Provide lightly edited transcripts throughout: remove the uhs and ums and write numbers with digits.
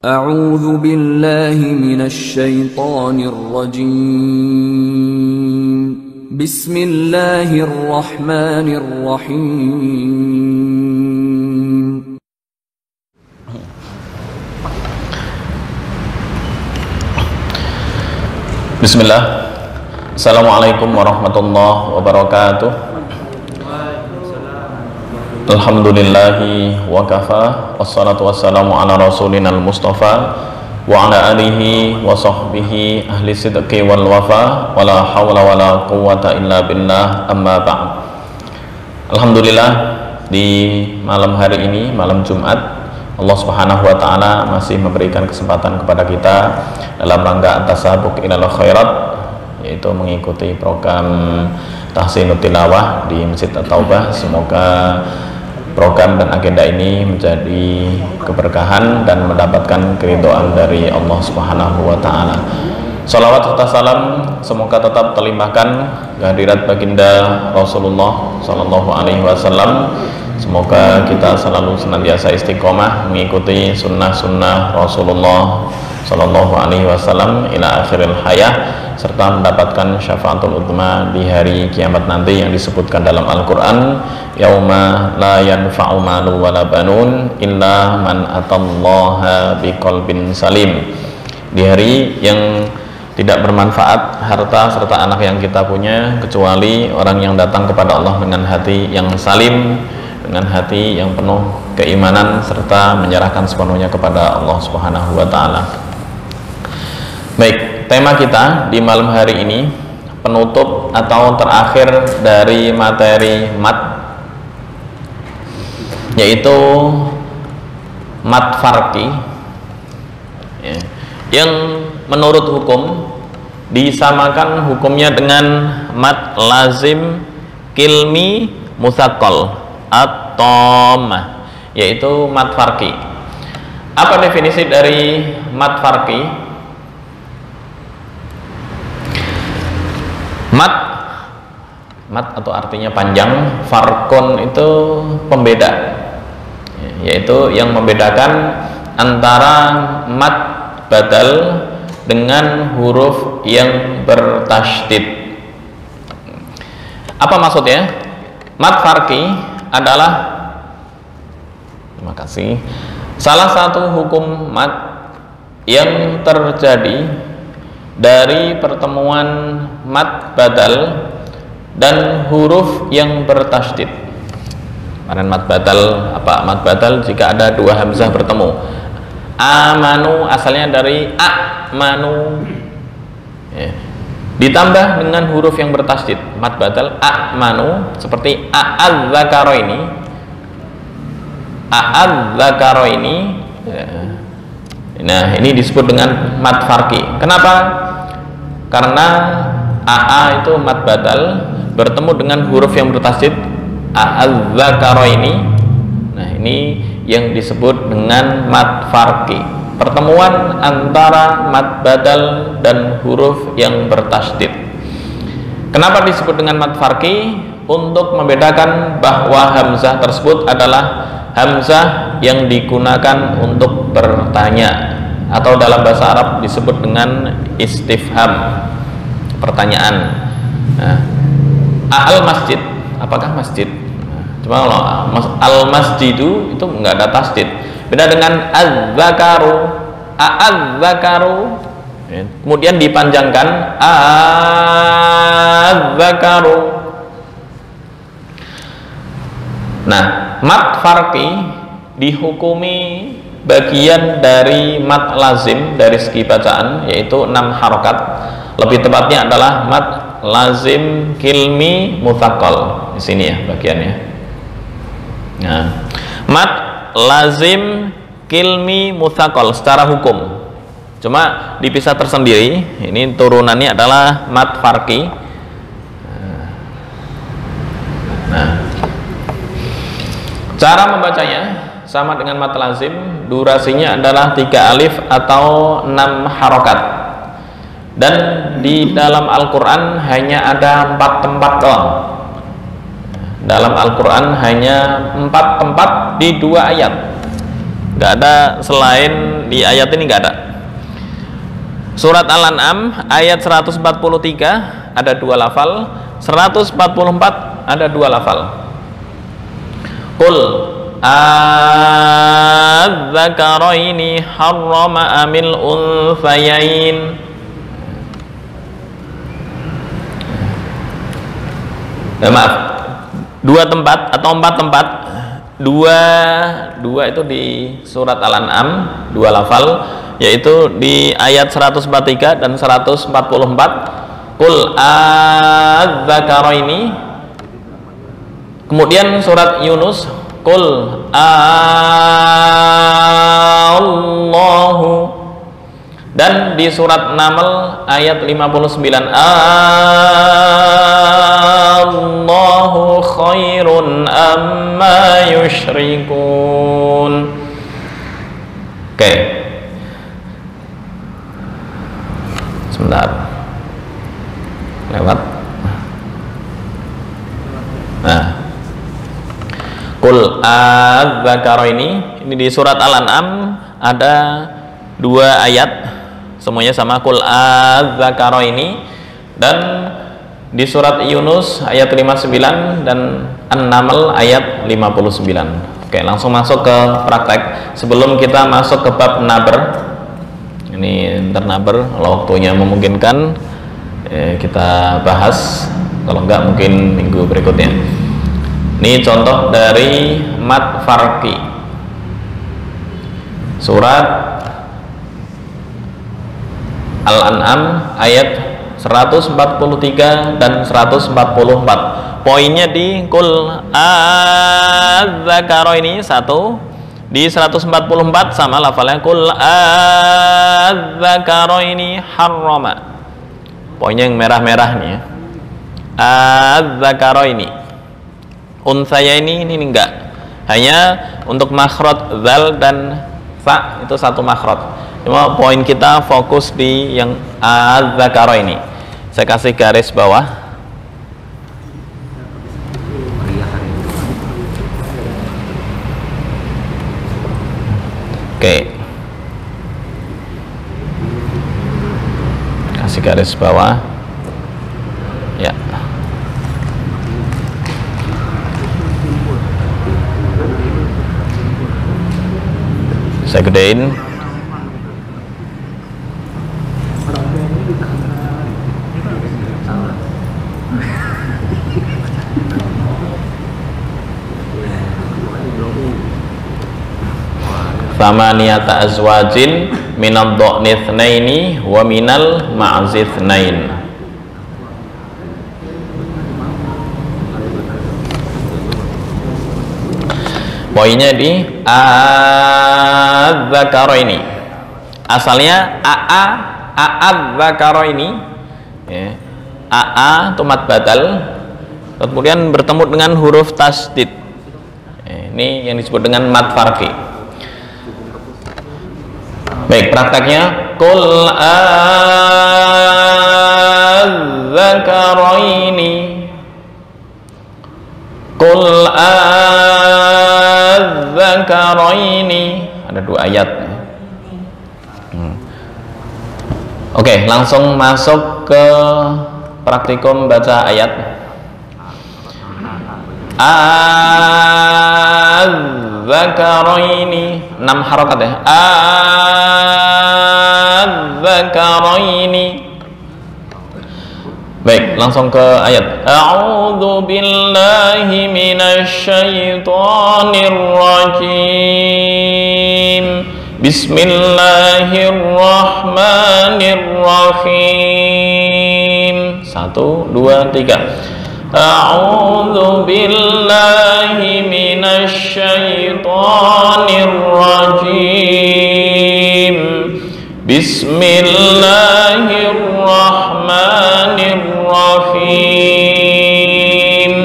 أعوذ بالله من الشيطان الرجيم بسم الله الرحمن الرحيم Bismillah. Assalamualaikum warahmatullahi wabarakatuh. Alhamdulillahi wa kafa, wassalatu wassalamu ala rasulina al-mustafa wa ala alihi wa sahbihi ahli sidqi wal wafa, wala hawla wala quwwata illa billah, amma ba'd. Alhamdulillah, di malam hari ini, malam Jumat, Allah Subhanahu wa taala masih memberikan kesempatan kepada kita dalam rangka at-tasabuq ilal khairat, yaitu mengikuti program Tahsinut Tilawah di Masjid At-Taubah. Semoga program dan agenda ini menjadi keberkahan dan mendapatkan keridhaan dari Allah Subhanahu wa taala. Salawat serta salam semoga tetap terlimpahkan kehadirat baginda Rasulullah sallallahu alaihi wasallam. Semoga kita selalu senantiasa istiqomah mengikuti sunnah-sunnah Rasulullah sallallahu alaihi wasallam ila akhiril hayah, serta mendapatkan syafaatul utsma di hari kiamat nanti yang disebutkan dalam Al-Qur'an, yauma la yanfa'u malu wala banun illa man atallaha biqalbin salim. Di hari yang tidak bermanfaat harta serta anak yang kita punya kecuali orang yang datang kepada Allah dengan hati yang salim, dengan hati yang penuh keimanan serta menyerahkan sepenuhnya kepada Allah Subhanahu wa taala. Baik, tema kita di malam hari ini, penutup atau terakhir dari materi mat, yaitu mat farqi, ya, yang menurut hukum disamakan hukumnya dengan mat lazim kilmi musaqqal atau yaitu mat farqi. Apa definisi dari mat farqi? Mat atau artinya panjang, farkon itu pembeda, yaitu yang membedakan antara mat badal dengan huruf yang bertasydid. Apa maksudnya? Mat farqi adalah, terima kasih, salah satu hukum mat yang terjadi dari pertemuan mat badal dan huruf yang bertasydid. Karena mat badal, apa mat badal? Jika ada dua hamzah bertemu. Amanu asalnya dari amanu, ya, ditambah dengan huruf yang bertasydid, mat badal amanu, seperti a'adzakaroini, a'adzakaroini, ya. Nah, ini disebut dengan mat farqi. Kenapa? Karena AA itu mat badal bertemu dengan huruf yang bertasydid a'adzakaroini. Nah, ini yang disebut dengan mat farqi, pertemuan antara mat badal dan huruf yang bertasydid. Kenapa disebut dengan mat farqi? Untuk membedakan bahwa hamzah tersebut adalah hamzah yang digunakan untuk bertanya, atau dalam bahasa Arab disebut dengan istifham, pertanyaan. Nah, al masjid, apakah masjid? Cuma kalau al masjidu itu enggak ada tasydid. Beda dengan az-zakaru, az-zakaru, kemudian dipanjangkan az-zakaru. Nah, mat farqi dihukumi bagian dari mat lazim dari segi bacaan, yaitu 6 harokat. Lebih tepatnya adalah mat lazim kilmi musaqqal. Di sini ya bagiannya. Nah, mat lazim kilmi musaqqal secara hukum. Cuma dipisah tersendiri. Ini turunannya adalah mat farqi. Nah, cara membacanya sama dengan mat lazim, durasinya adalah 3 alif atau 6 harokat, dan di dalam Al-Quran hanya ada 4 tempat doang. Dalam Al-Quran hanya 4 tempat di 2 ayat. nggak ada selain di ayat ini, nggak ada. Surat Al-An'am ayat 143 ada 2 lafal, 144 ada 2 lafal. Qul adzakaraini harrama amil unthayain. Maaf, 2 tempat atau 4 tempat, dua itu di surat Al-An'am, 2 lafal, yaitu di ayat 143 dan 144. Qul adzakaraini. Kemudian surat Yunus, Qul Allahu. Dan di surat Naml ayat 59, Allahu khairun amma yushrikun. Oke. Sebentar. Lewat. Nah. Qul adzakaraini, ini di surat Al-An'am ada 2 ayat, semuanya sama, Qul adzakaraini. Dan di surat Yunus ayat 59 dan An-Naml ayat 59. Oke, langsung masuk ke praktek. Sebelum kita masuk ke bab naber, ini ternaber, kalau waktunya memungkinkan kita bahas, kalau enggak mungkin minggu berikutnya. Ini contoh dari mat farqi, surat Al-An'am ayat 143 dan 144. Poinnya di Qul adzakaraini 1, di 144 sama lafalnya Qul adzakaraini harrama. Poinnya yang merah-merah nih ya. Adzakaraini. Unthayaini ini enggak. Hanya untuk makhraj dzal dan fa itu 1 makhraj. Cuma poin kita fokus di yang adzakaraini. Saya kasih garis bawah. Oke. Kasih garis bawah. Ya. Saya gedein. Thamaniyata azwajin minad dha'ni itsnaini wa minal ma'zi itsnain. Poinnya di adzakaraini. Asalnya adzakaraini ya. Itu mad badal, kemudian bertemu dengan huruf tasdid. Ini yang disebut dengan mad farqi. Baik, prakteknya Qul adzakaraini. Qul adzakaraini. Ada 2 ayat. Oke, langsung masuk ke praktikum baca ayat. Adzakaraini, 6 harokat ya. Adzakaraini. Baik, langsung ke ayat. A'udzu billahi minasy syaithanir rajim. Bismillahirrahmanirrahim. 1, 2, 3. A'udzu billahi minasy syaithanir rajim. Bismillahirrahmanirrahim.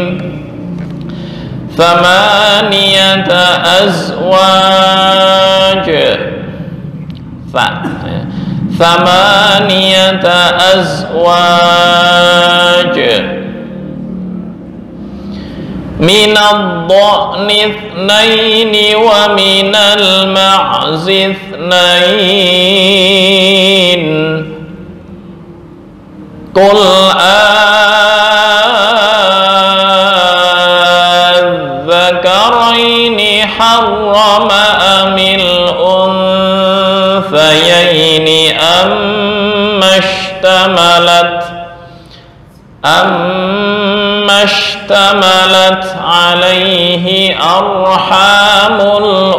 Thamaniyata azwaj. Thamaniyata azwaj minad dha'ni itsnaini wa minal ma'zi itsnain. Qul adzakaraini harrama amil unthayaini ashtamalat alaihi arhamul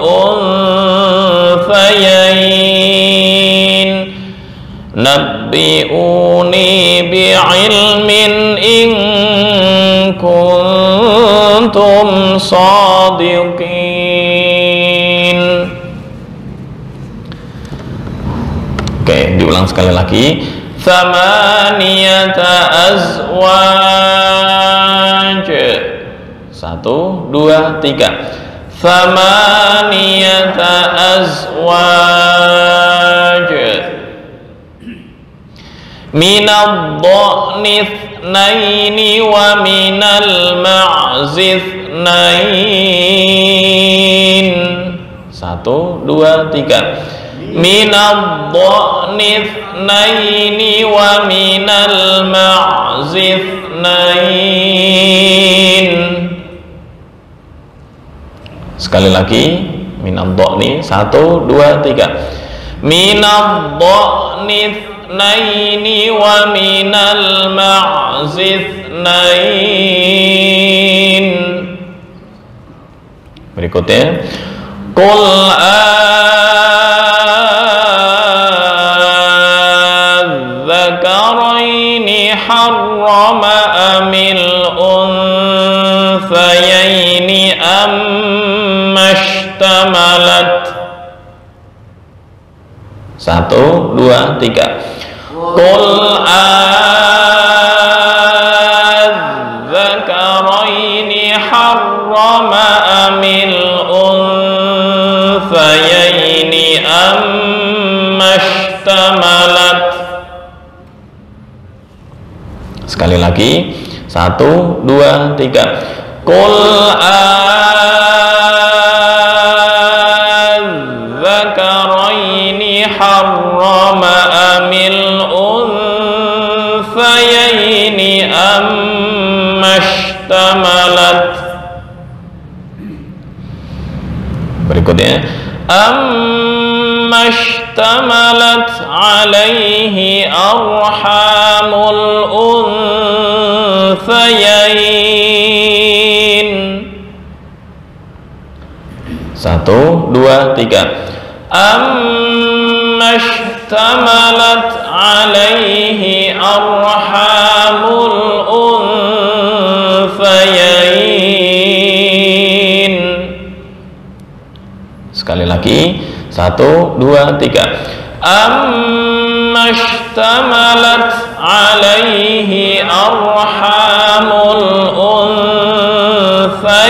unthayain. Nabbi'uni bi'ilmin in kuntum shadiqin. Oke, diulang sekali lagi. Thamaniyata azwaj. 1, 2, 3. Thamaniyata azwaj. Minad dha'ni itsnaini wa minal ma'zi itsnain. 1, 2, 3. Minad dha'ni itsnaini wa minal ma'zi itsnain. Sekali lagi, minad dha'ni. 1, 2, 3. Minad dha'ni itsnaini wa minal ma'zi itsnain. Berikutnya, qul adzakaraini harrama amil unthayaini ammashtamalat. 1, 2, 3. Qul adzakaraini harrama amil unthayaini ammashtamalat. Sekali lagi. 1, 2, 3. Qul adzakaraini harrama amil unthayaini ammashtamalat. Berikutnya, ammashtamalat alaihi arhamul unthayain. 1, 2, 3. Ammashtamalat alaihi arhamul unthayain. Sekali lagi. 1, 2, 3. Ammashtamalat alaihi arhamul unthayain.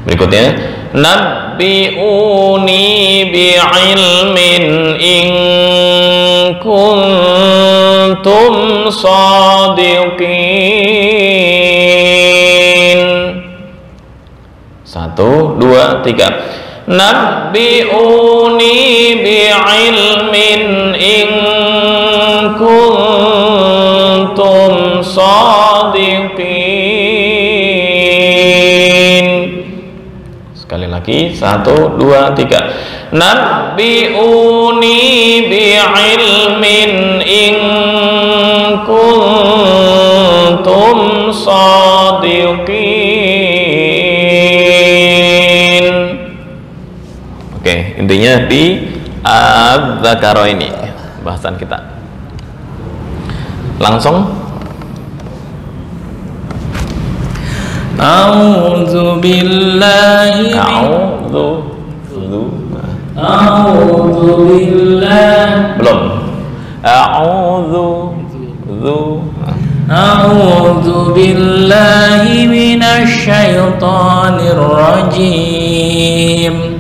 Berikutnya, nabbi'uni bi'ilmin in kuntum shadiqin. 1, 2, 3. Nabbi'uni bi'ilmin in kuntum shadiqin. Sekali lagi. 1, 2, 3. Nabbi'uni bi'ilmin in kuntum shadiqin. Oke, intinya di adzakaraini bahasan kita. Langsung. A'udzu billahi belum. A'udzu billahi minasy syaithanir rajim.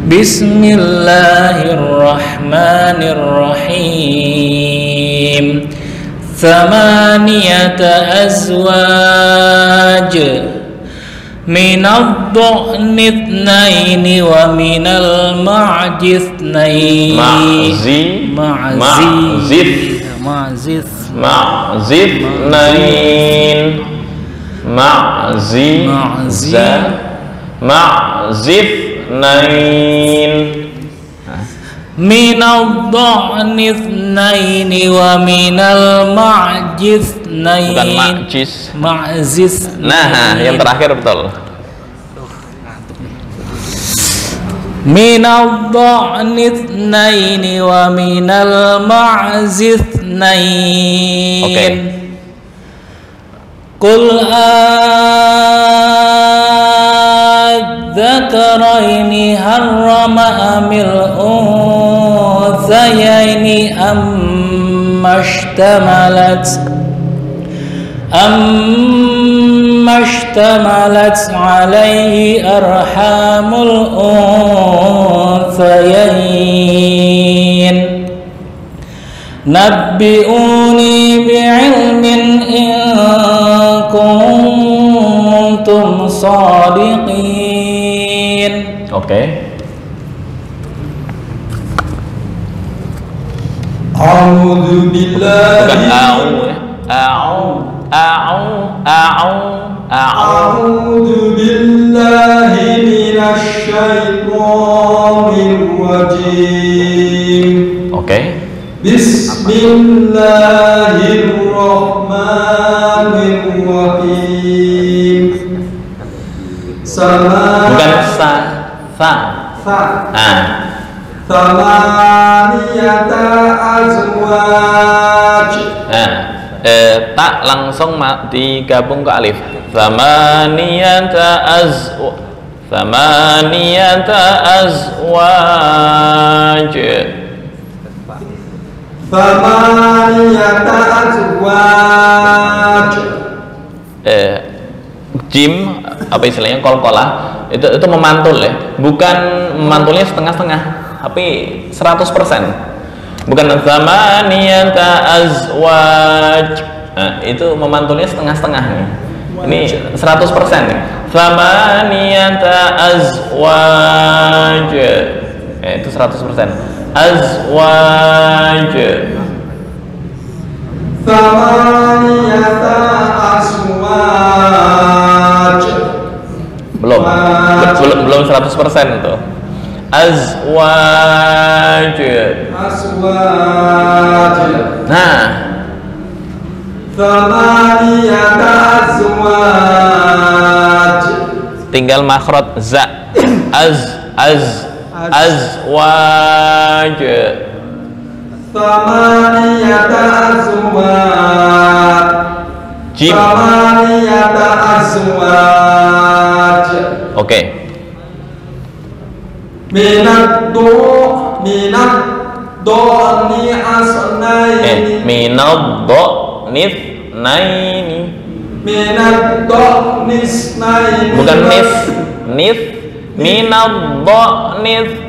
Bismillahirrahmanirrahim. ثمانية أزواج من الضأن اثنين ومن المعز اثنين معز اثنين من الضأن اثنين ومن المعز اثنين. Bukan ma'jiz. Ma'ziz. Nah, yang terakhir betul. من الضأن اثنين ومن المعز اثنين. Oke. قل الذكرين حرم أم الأنثيين أما اشتملت عليه أرحام الأنثيين نبئوني بعلم إن كنتم صادقين. Oke. A'udzu billahi Bukan a'u ya. A'udzu billahi minasy syaithanir rajim. Oke. Bismillahirrahmanirrahim. Bukan sa. Samaniyata azwaj. Tak langsung digabung ke alif. Samaniyata azwaj. Samaniyata azwaj. Jim apa istilahnya qalqalah itu memantul ya, bukan memantulnya setengah-setengah tapi 100%. Bukan zamaniyata azwaj. Nah, itu memantulnya setengah-setengah nih. Ini 100% nih. Zamaniyata azwaj. Itu 100%. Azwaj. Zamaniyata azwaj. Belum 100% tuh. Azwaj. Nah, Samaniyata azwaj. tinggal makhraj za. Azwaj. Samaniyata azwaj. Jim. Samaniyata azwaj. Oke. Minad doni asnaini. Minad naini. Minad doni asnaini. Bukan nif. Minad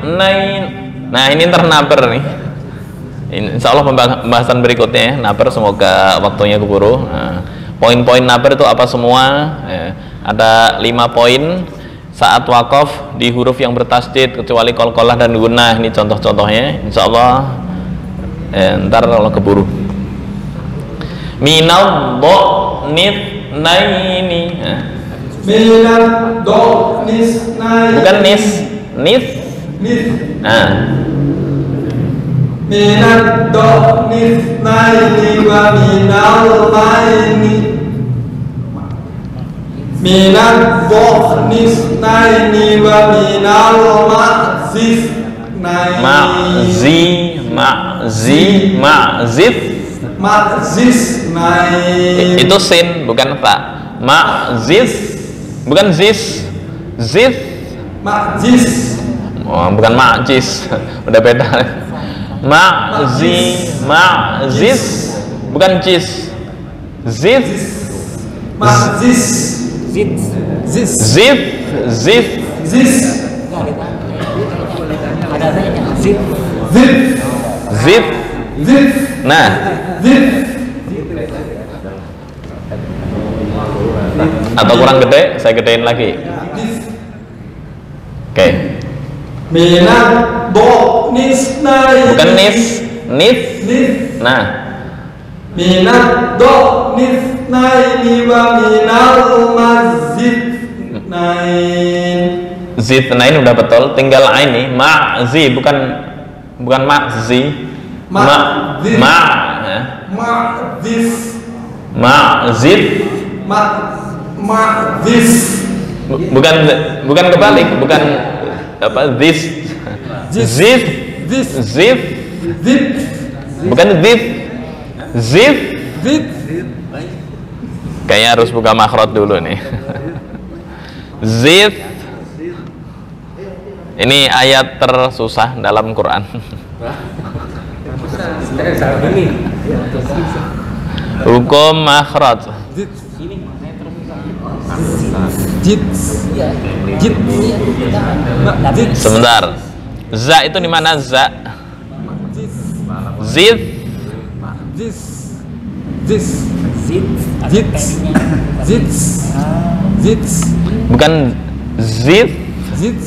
nain. Nah, ini ntar naber nih. Insya Allah pembahasan berikutnya ya, naber, semoga waktunya keburu. Nah, poin-poin naber itu apa semua? Ada 5 poin saat wakaf di huruf yang bertasydid kecuali qalqalah dan gunnah. Ini contoh-contohnya. Insya Allah ntar kalau keburu. Minal nif naini. Minad donis naini. Bukan nif. Nah. Minad donis naini wa minal maini. Minad donis naini wa minal ma'zif naini. Ma'zif naini. Itu sin bukan ta. Ma'zif bukan zis. Ma'zif. Oh, bukan ma'jis. Udah beda. Ma'zis bukan jis. Zif. Ma'zif. Zif. Nah, Atau kurang gede, saya gedein lagi. Oke. Minad do'nis naini. Bukan nis. Nis. Nah, Minad do'nis naini wa minal mazid nain. zitnain udah betul, tinggal ain nih. Ma'zi bukan ma'zi. Ma'zid. Ya. Ma'zis. Ma'zid. Ma'zis. Bukan kebalik, bukan apa this. Zif. Zis. Zif. Zid. Bukan zif. Zif. Zid. Kayaknya harus buka makhraj dulu nih. Zif. Ini ayat tersusah dalam Quran. Hukum makhraj. Zid. Jid. Jid. Jid. Sebentar. Za itu di mana za? Zif. Zis. Zis. Zid. Zid. Zid. Bukan zif. Zid.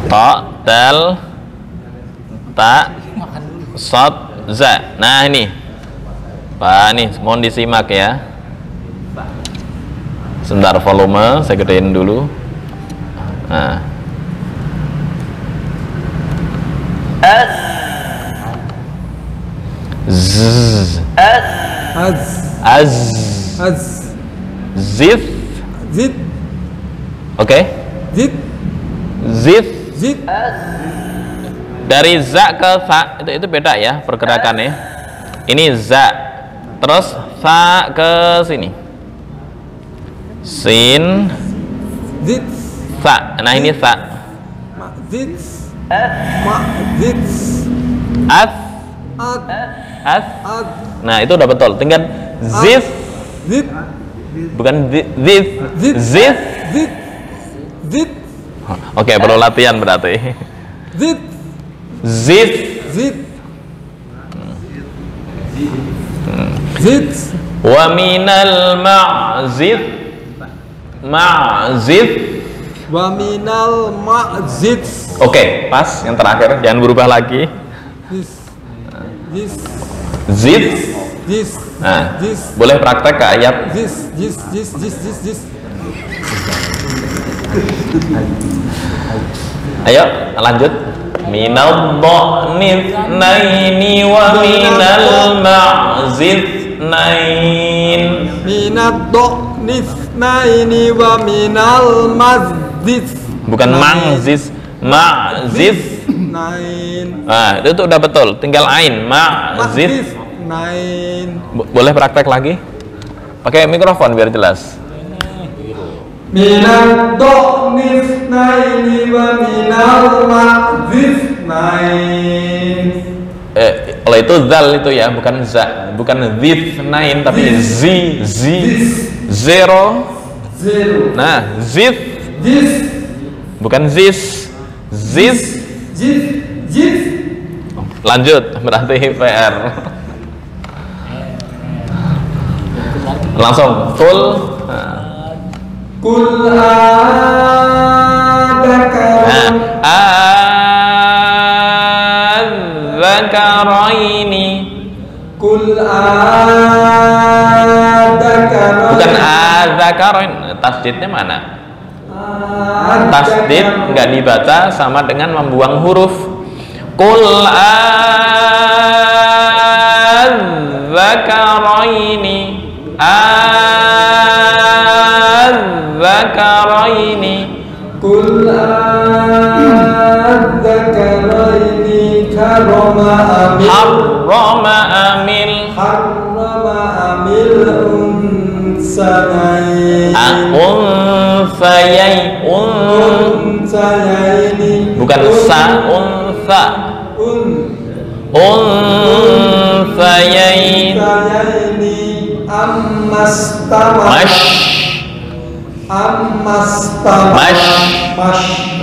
Ta, tel, ta, sod, za. Nah ini, Pak, nih mohon disimak ya. Sebentar, volume saya gedein dulu. Nah, z, Az. az, Az. zif, Zid. oke, Zid. zif. Zid. Dari za ke fa itu beda ya pergerakannya. Ini za, terus fa ke sini, sin, Zid. Fa. Nah ini fa. Zid. Zid. As. Ad. As. Ad. Nah itu udah betul. Tinggal zif. Zid. Bukan zif. Zid. Zif. Zid. Zid. Oke, perlu latihan berarti. Zid. Zif. Zid. Zid. Wa minal ma'zif. Ma'zif. Wa minal ma'zid. Oke, pas yang terakhir, jangan berubah lagi. This. This. Zif. This. Nah, This. boleh praktek ke ayat. This. This. This. This. This. This. Ayo lanjut. Minal dha'nith naini wa minal ma'zith nain. Minad do'nith naini wa minal mazid. Bukan mangzis, ma'zith. Nain. Nah, itu udah betul. Tinggal ain, ma'zith. Nain. Boleh praktek lagi? Pakai mikrofon biar jelas. Minad do'nif naini wa minal ma'zif nain. Kalau itu zal itu ya, bukan za, bukan zif nain tapi zi, zero. Zero. Nah, zif, Zis. bukan zis, zis. Zis. Zis. Lanjut, berarti PR. Langsung full. Nah. Kul adzakarun. Adzakaraini. Kul adzakarun. Bukan adzakarain, tasdidnya mana? Tasdid nggak dibaca sama dengan membuang huruf. Qul adzakaraini. Adzakaraini. Kul adzakaraini karama amil. Harrama amil. Harrama amil unsayaini. Unsayai. Unsayaini. Bukan sa, unsa. Unsayain. Unsayaini. Ammastama. Ammastamalat.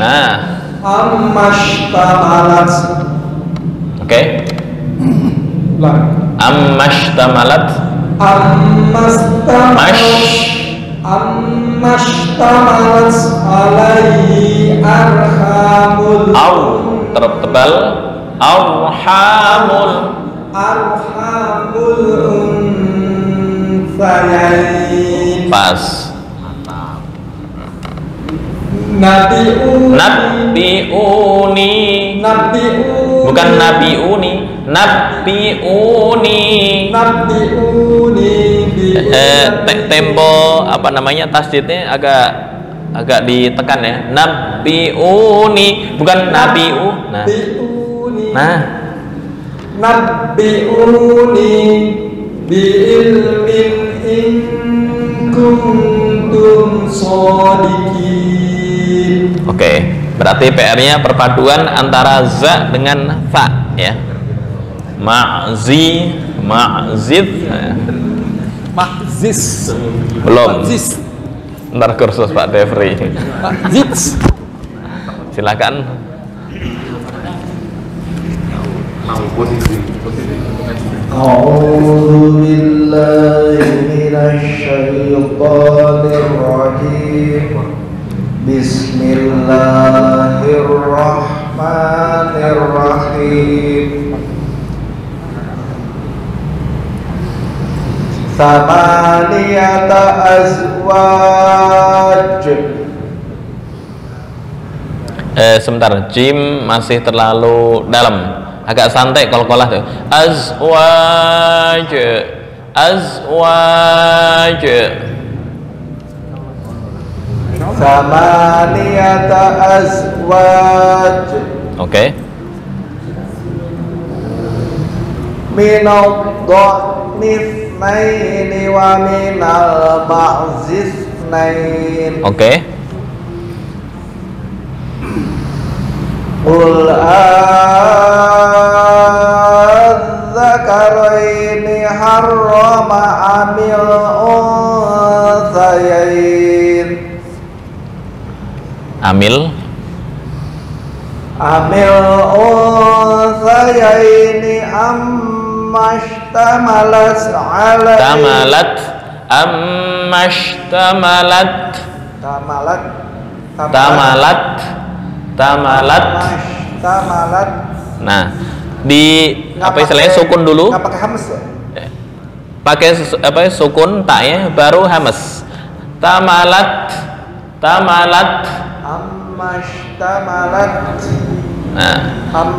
Nah, Ammastamalat. oke. Ammashtamalat. Ammashtamalat alaihi arhamul tebal unsayain. Pas. Nabiuni. Bukan nabiuni. Tempo apa namanya tasdidnya agak ditekan ya. Nabiuni bukan nabiu. Nah. Nabiuni bi ilmin in kuntum shadiqin. Oke, berarti PR-nya perpaduan antara za dengan fa ya. Ma'zid belum. Ntar kursus Pak Devri. Silakan. A'udzu billahi minasy syaithanir rajim. Bismillahirrahmanirrahim. Samaniyata azwaj. Sebentar, jim masih terlalu dalam. Agak santai qalqalah tuh. Azwaj. Samaniyata azwaj. Oke. Minad dha'nithnaini wa minal ma'zithnain. Oke. Qul adzakaraini harrama amil unsayain. Amil unsayaini ammashtamalat alaihi. Tamalat. Nah, di apa istilahnya sukun dulu. Nggak pakai hamas ya? Pakai apa sukun taknya baru hamas. Tamalat. Ammashtamalat. Nah,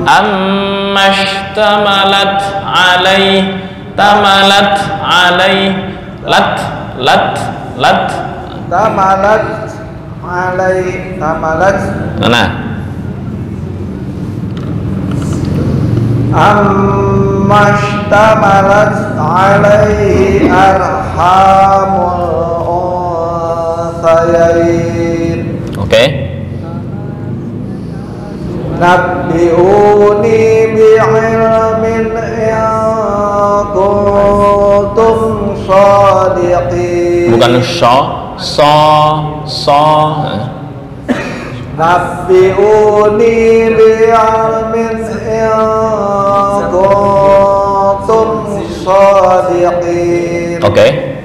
ammashtamalat alai. Tamalat alai. Lat. Tamalat alai. Tamalat. Nah. Ammashtamalat alaihi arhamul unsayain. Oke. Nabbi'uni bi'ilmin in kuntum shadiqin. Bukan Nabbi'uni bi'ilmin in kuntum shadiqin. Oke.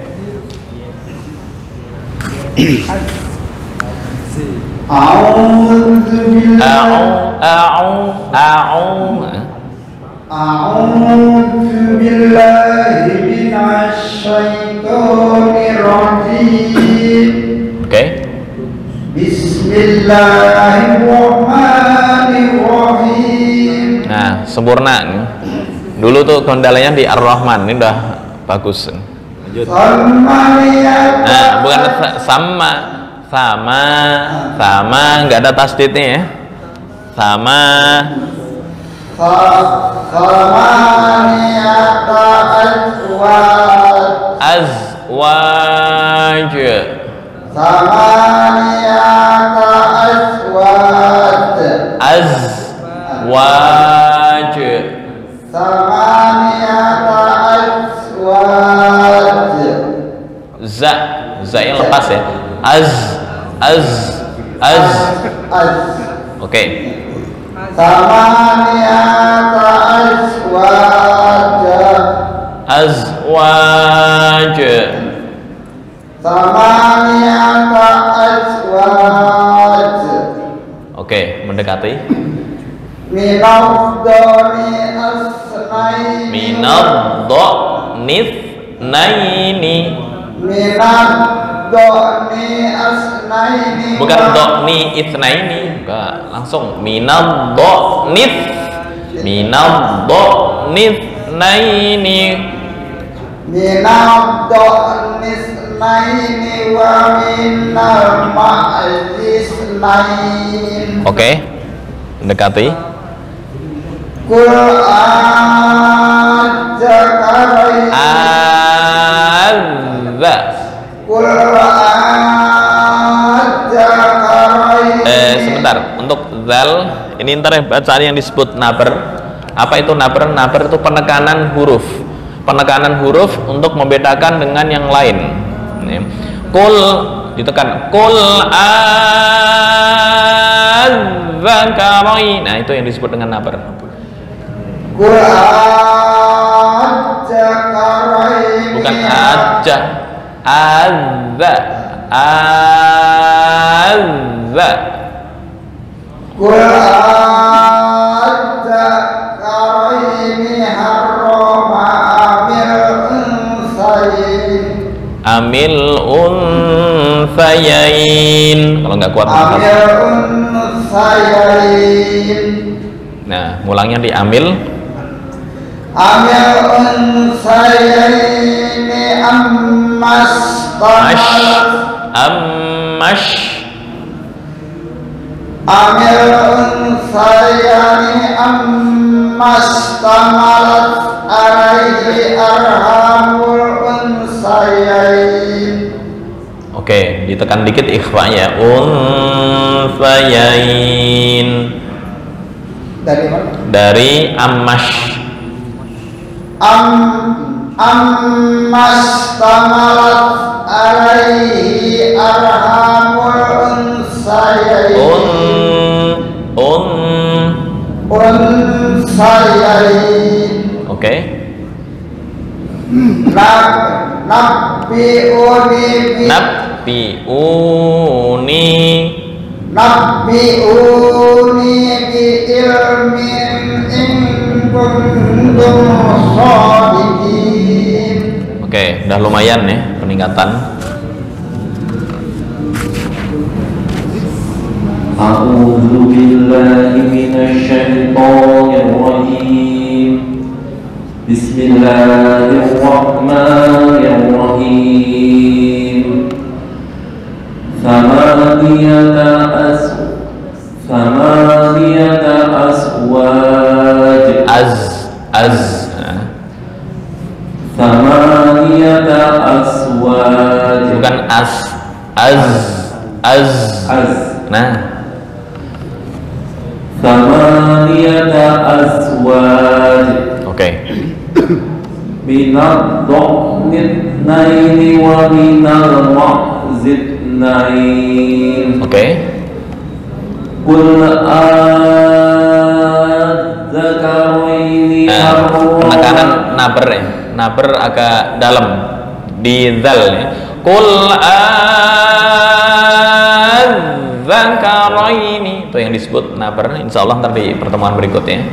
A'udzu billahi minasy syaithanir rajim. Oke. Bismillahirrahmanirrahim. Nah, sempurna nih. Dulu tuh kendalanya di Ar-Rahman, ini udah bagus. Nah, bukan sama, nggak ada tasdidnya ya. Azwaj. Za yang lepas ya. Oke. Azwaj. aswaj. Samaniyata aswaj. Oke, mendekati. Minadhdhani asnaini. Minadhdhani naini. Minadhdhani asnaini. Bukan dhani itsnaini, enggak, langsung minadhdhani naini. Minadhdhani asnaini wa minal ma'zis nain. Oke, mendekati. Kul adzakarai. Adza. Kul adzakarai. Sebentar, untuk zal ini ntar bacaan yang disebut naber. Apa itu naber? Naber itu penekanan huruf. Penekanan huruf untuk membedakan dengan yang lain. Kul ditekan. Kul adzakarai. Nah, itu yang disebut dengan naber. Kul adzakarai. Bukan aja. Adza. Adza. Kul adzakarai harrama amil unsayain. Kalau nggak kuat amil unsayain. Nah, mulangnya di amil. Amil unsayaini ammas Ammash. Amil unsayani ammas tamalat alaihi arhamul unsayain. Oke, ditekan dikit ikhfa'nya. Unsayain. Dari mana? Dari ammash. Ammas tamalat alaihi arhamul unsayain. Unsayain. Oke. Nabbi'uni bi ilmin in kuntum shadiqin. Oke, udah lumayan ya peningkatan. A'udzu billahi minasy syaithanir rajim. Bismillahirrahmanirrahim. Samaniyata aswaj. Samaniyata aswaj. Bukan Nah, samaniyata aswaj. oke. Minadhdhani naini wa minal ma'zid nain. Oke. Kul adzakaraini Penekanan naber ya. Naber agak dalam di zal ya. Kul adzakaraini. Itu yang disebut naber. Insyaallah ntar di pertemuan berikutnya.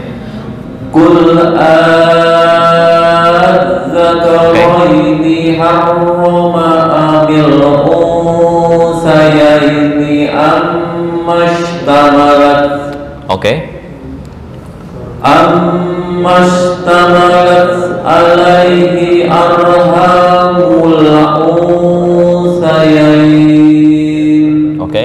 Kul adzakaraini harrama amil unsayaini ammashtamalat. Oke. Ammashtamalat alaihi arhamul unsayain. Oke.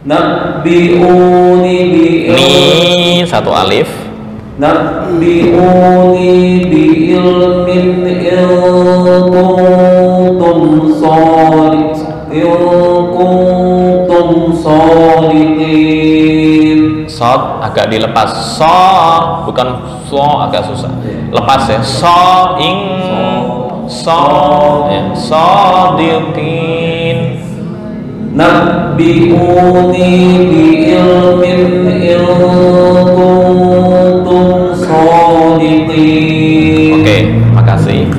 Nabbi'uni bi Ni satu alif. Nabbi'uni bi ilmin in kuntum shadiqin. Sod agak dilepas. So bukan so, agak susah. Lepas ya. So ya. Shadiqin. Nabbi'uni bi ilmin in kuntum shadiqin. Oke, makasih.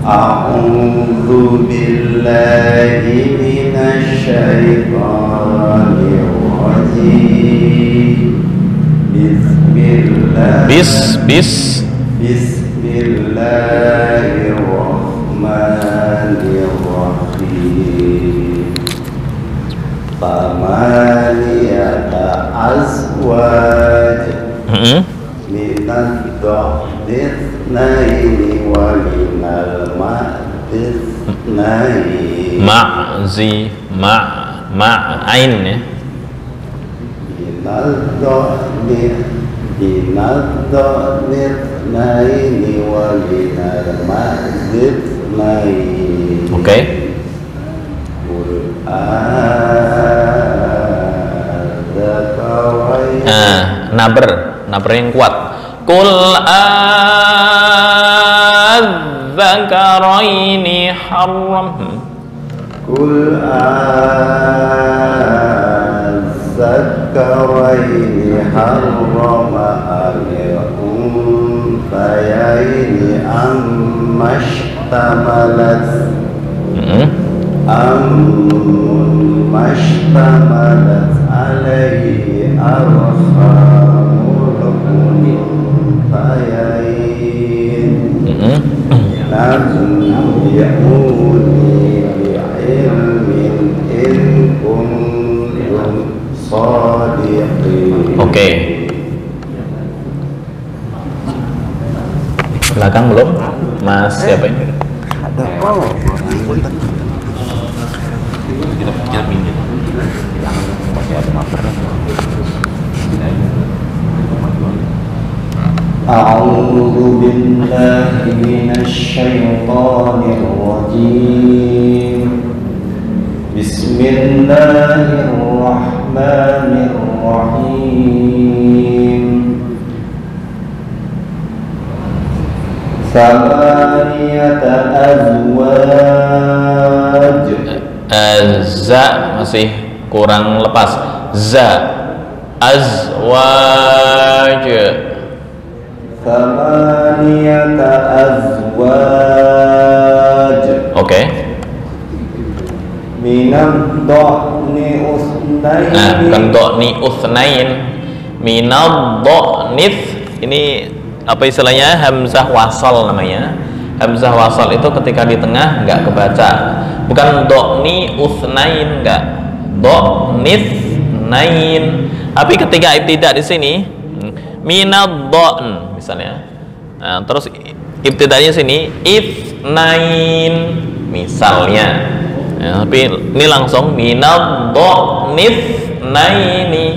A'udzu billahi minasy syaithanir rajim. Bismillahirrahmanirrahim. Tamaniyata azwaj minad dha'ni itsnaini wa minal ma'di itsnaini. Ma'ain ya. Minad dha'ni itsnaini wa minal ma'di itsnaini. Oke. Naber yang kuat. Qul adzakaraini haram. Qul adzakaraini harrama al-unthayaini ammashtamalat alaihi arhamul unthayain. Nabbi'uni bi'ilmin in kuntum shadiqin. Oke. Belakang belum? Mas siapa ini? Ada Kita pinggir. Masih ada maper. A'udzu billahi minasy syaithanir rajim. Bismillahirrahmanirrahim. Samaniyata azwaj. Za masih kurang lepas. Za azwaj. Samaniyata azwaj. Oke. Minad dha'ni utsnain. Bukan dha'ni utsnain. Minad dha'nith. Ini apa istilahnya? Hamzah wasal namanya. Hamzah wasal itu ketika di tengah nggak kebaca. Bukan dha'ni utsnain, enggak. Dha'nith nain. Tapi ketika ibtida di sini minad dha'n misalnya. Nah, terus ibtidanya sini itsnain misalnya. Ya, tapi ini langsung minad dha'nith naini.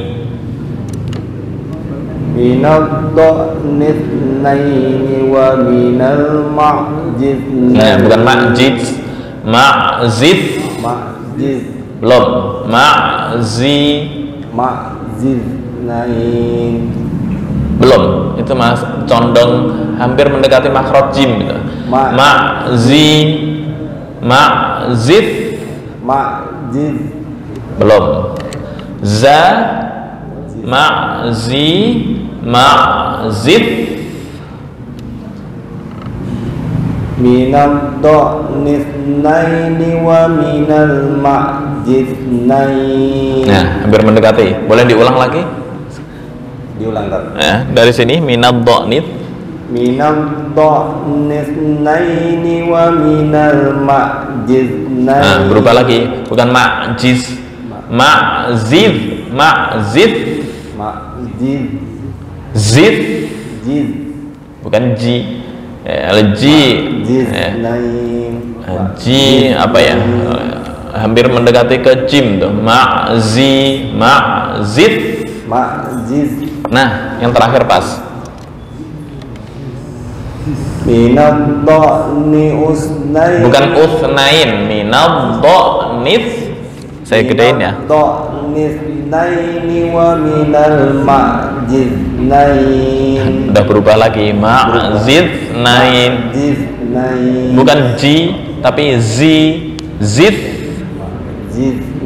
Minad dha'nith naini wa minal ma'jiz. Nah, bukan ma'jiz. Ma'ziz. Ma'jiz. Belum. Ma'ziz nain. Belum. Itu Mas condong hampir mendekati makhraj jim gitu. Ma'ziz. Belum. Za ma'ziz. Minad dha'nith naini wa minal ma'jiz nain. Nah, hampir mendekati. Boleh diulang lagi? Diulang kan? Ya, dari sini minad dha'nith. Minad dha'nith naini wa minal ma'jiz nain. Nah, berubah lagi. Bukan ma'jiz. Ma'ziz. Zid. Bukan ji. Ji apa ya? Hampir mendekati ke jim tuh. Ma'ziz. Nah, yang terakhir pas. Minad dha'ni usnain. Bukan utsnain, minad dha'nith. Saya gedein ya. Naini wa minal ma'jiz nain. Udah berubah lagi. Ma'ziz nain. Bukan ji tapi zi. Zid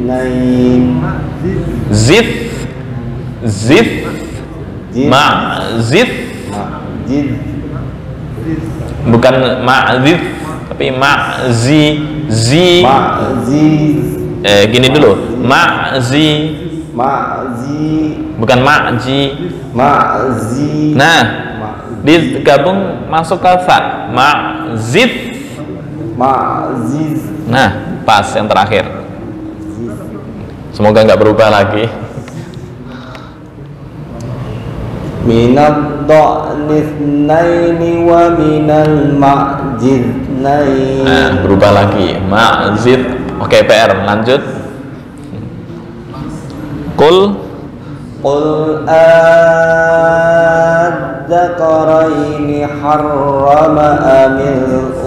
nain. Zid ma'ziz. Bukan ma'ziz. Tapi ma'zi zi Ma'ziz. Gini dulu. Ma'zi bukan ma'ji. Ma'zi. Nah, digabung masuk ke fa. Ma'zid. Ma'ziz. Nah, pas yang terakhir. Semoga nggak berubah lagi. Minad dha'nithnaini wa minal ma'jidnaini. Nah, berubah lagi. Ma'zid. Oke, PR lanjut. Qul adzakaraini harrama amil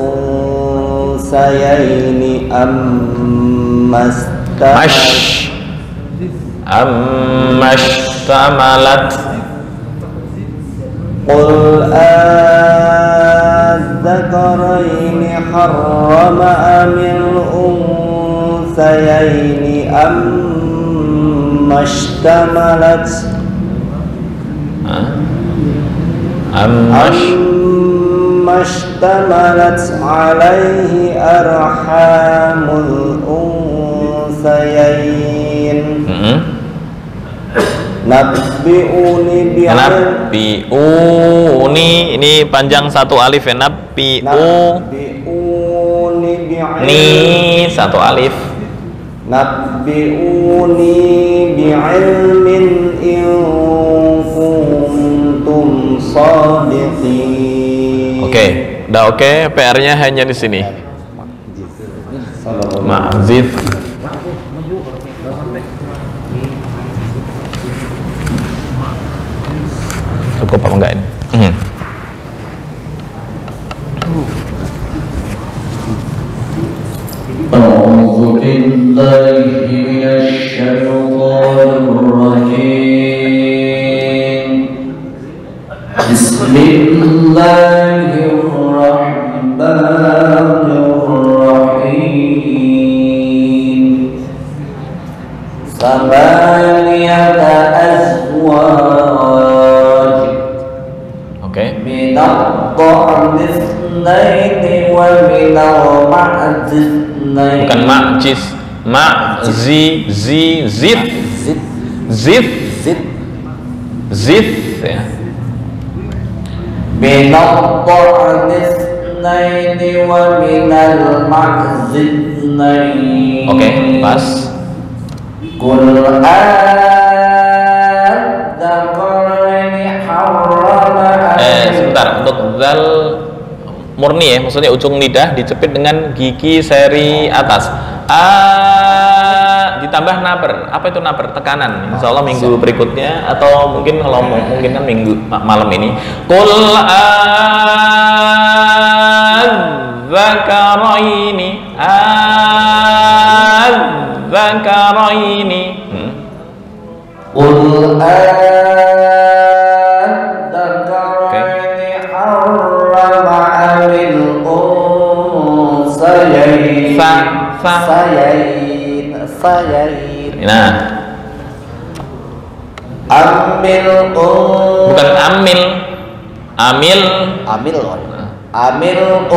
unsayaini ammashtamalat. Qul adzakaraini harrama amil unsayaini ammashtamalat ammashtamalat alaihi arhamul unsayain. Nabbi'uni Nabbi'uni, ini panjang satu alif ya. Nabbi'uni ni satu alif. Nabbi'uni bi'ilmin in kuntum shadiqin. Oke, udah oke. PR-nya hanya di sini. Ma'zif. Cukup apa enggak ini? أعوذ بالله من الشيطان الرجيم بسم الله الرحمن الرحيم ثمانية أزواج Oke. من الضأن اثنين ومن المعز اثنين. Bukan ma'jiz. Ma'zi zi zid. Zid. Zid ya. من الضأن اثنين ومن المعز اثنين. Oke, pas. قل أذكرين حرم Sebentar, untuk zal murni ya, maksudnya ujung lidah dicepit dengan gigi seri atas. Ditambah naber. Apa itu naber? Tekanan. Insya Allah minggu berikutnya atau mungkin kalau mungkin kan minggu malam ini. Qul adzakaraini قل Nah, bukan amil. Amil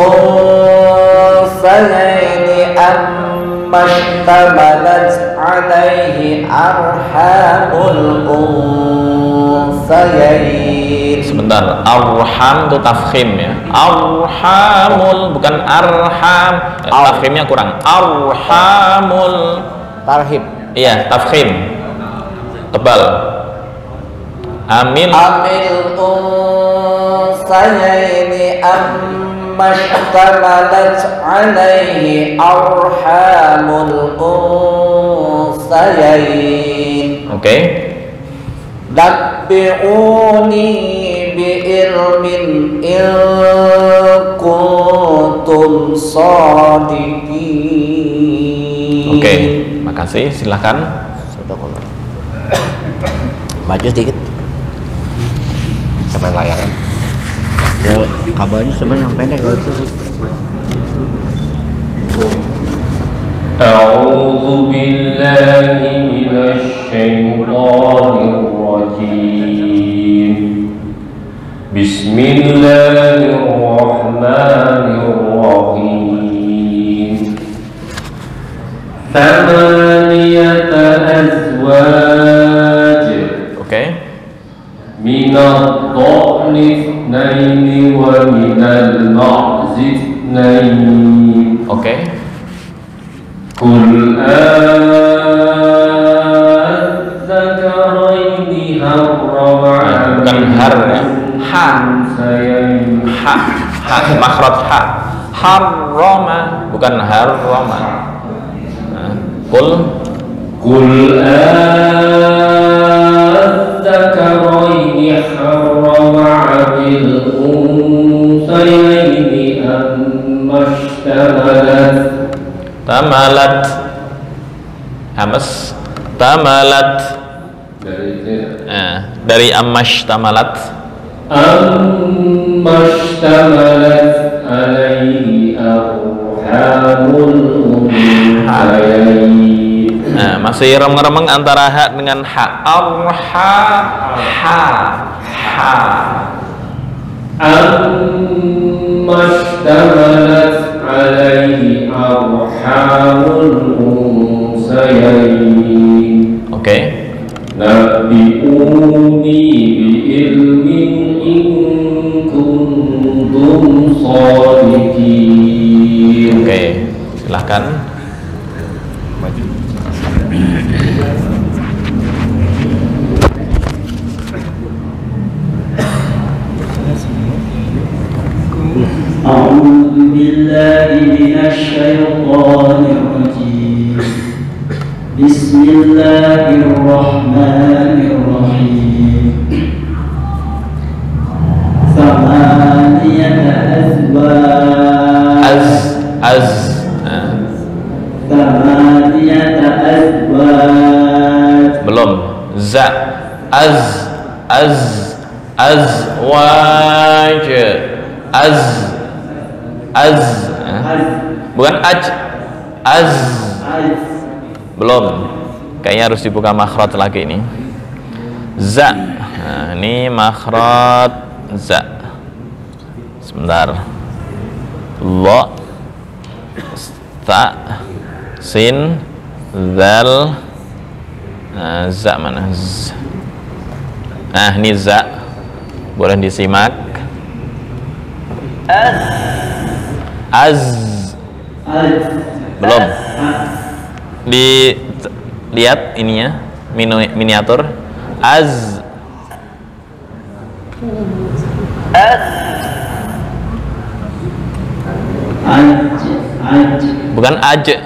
unsayaini ammashtamalat alaihi arhamul unsayain. Sebentar, arham itu tafkhim ya. Arhamul bukan arham. Tafkhimnya kurang. Arhamul. Tarhib. Iya, tafkhim. Tebal. Amil unsayaini ammashtamalat alaihi arhamul unsayain. Oke. Nabbi'uni bi'ilmin in kuntum shadiqin. Oke, makasih. Silahkan. Maju sedikit sama layangan ya, kabelnya sebenarnya yang pendek kalau itu. A'udzu billahi minasy syaithanir rajim. Bismillahirrahmanirrahim. thamaniyata azwaj. Oke. Minad dha'ni ithnaini wa minal ma'zi ithnaini. Oke. Qul adzakaraini harrama Bukan har ya. Ha. unsayaini. Ha. Ha. Makhraj ha. Harrama, bukan harrama. Nah, Qul Qul adzakaraini harrama 'alal unsayaini amma ishtamalat. tamalat. Hamas tamalat. Dari ammash tamalat. Amma ishtamalat alaihi arhamul unsayaini. Nah, masih remeng-remeng antara ha dengan ha. Arha ha ha. Amma ishtamalat alaihi arhamul unsayaini. Oke. Nabbi'uni bi'ilmin in kuntum shadiqin. Oke, silahkan. أعوذ بالله من الشيطان الرجيم. بسم الله الرحمن الرحيم. ثمانية أزواج. ثمانية أزواج. Belum. Za. Azwaj. Bukan aj. Belum. Kayaknya harus dibuka makhraj lagi ini. Za. Nah, ini makhraj za. Sebentar. Lo, ta, sin, zal. Nah, za mana? Z. Nah, ini za. Boleh disimak. Belum. Lihat ininya, miniatur. Bukan aj.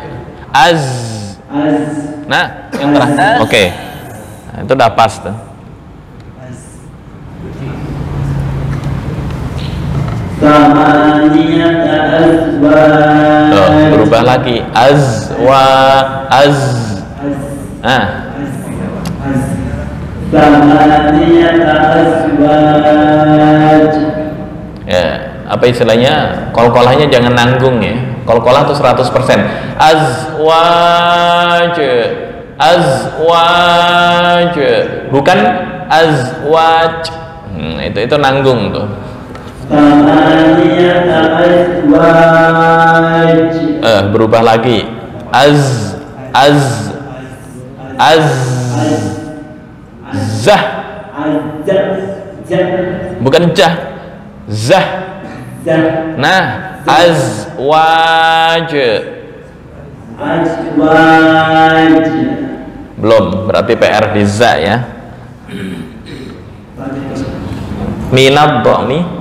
Nah, yang terakhir. Oke. Nah, itu udah pas tuh. Berubah lagi. Nah. Ya, apa istilahnya? Kol-kolahnya jangan nanggung ya. Kol-kolah tuh 100%. Azwaj. Bukan azwaj. Itu nanggung tuh. Berubah lagi. Zah. Bukan jah. Zah. Nah, azwaj. Belum, berarti PR di za ya. Minad dha'ni.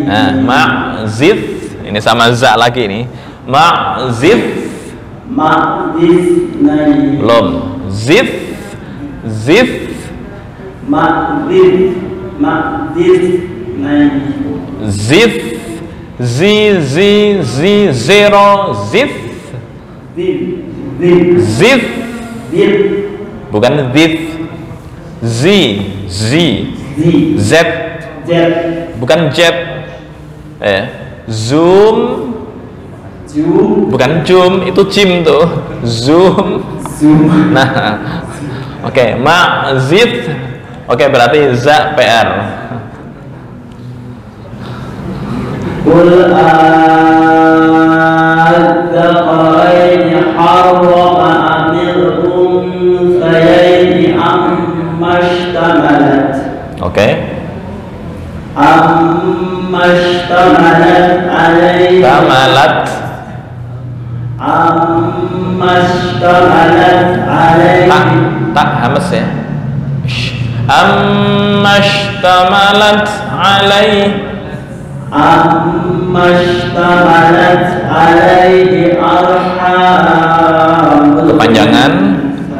Nah, ma'zif. Ini sama za lagi nih. Ma'zif. Belum. Zif. Zif. Zero. Zif. Bukan zif. Z. Bukan jet. Zoom. Bukan zoom, itu jim tuh. Zoom. Nah, oke. Ma'zif. Oke, berarti za PR. قل الذكرين حرم أم الأنثيين أما اشتملت Oke. أما اشتملت عليه Tamalat. أما اشتملت عليه Tak hamas ya. Amma ishtamalat alaih. أما اشتملت عليه أرحام Kepanjangan.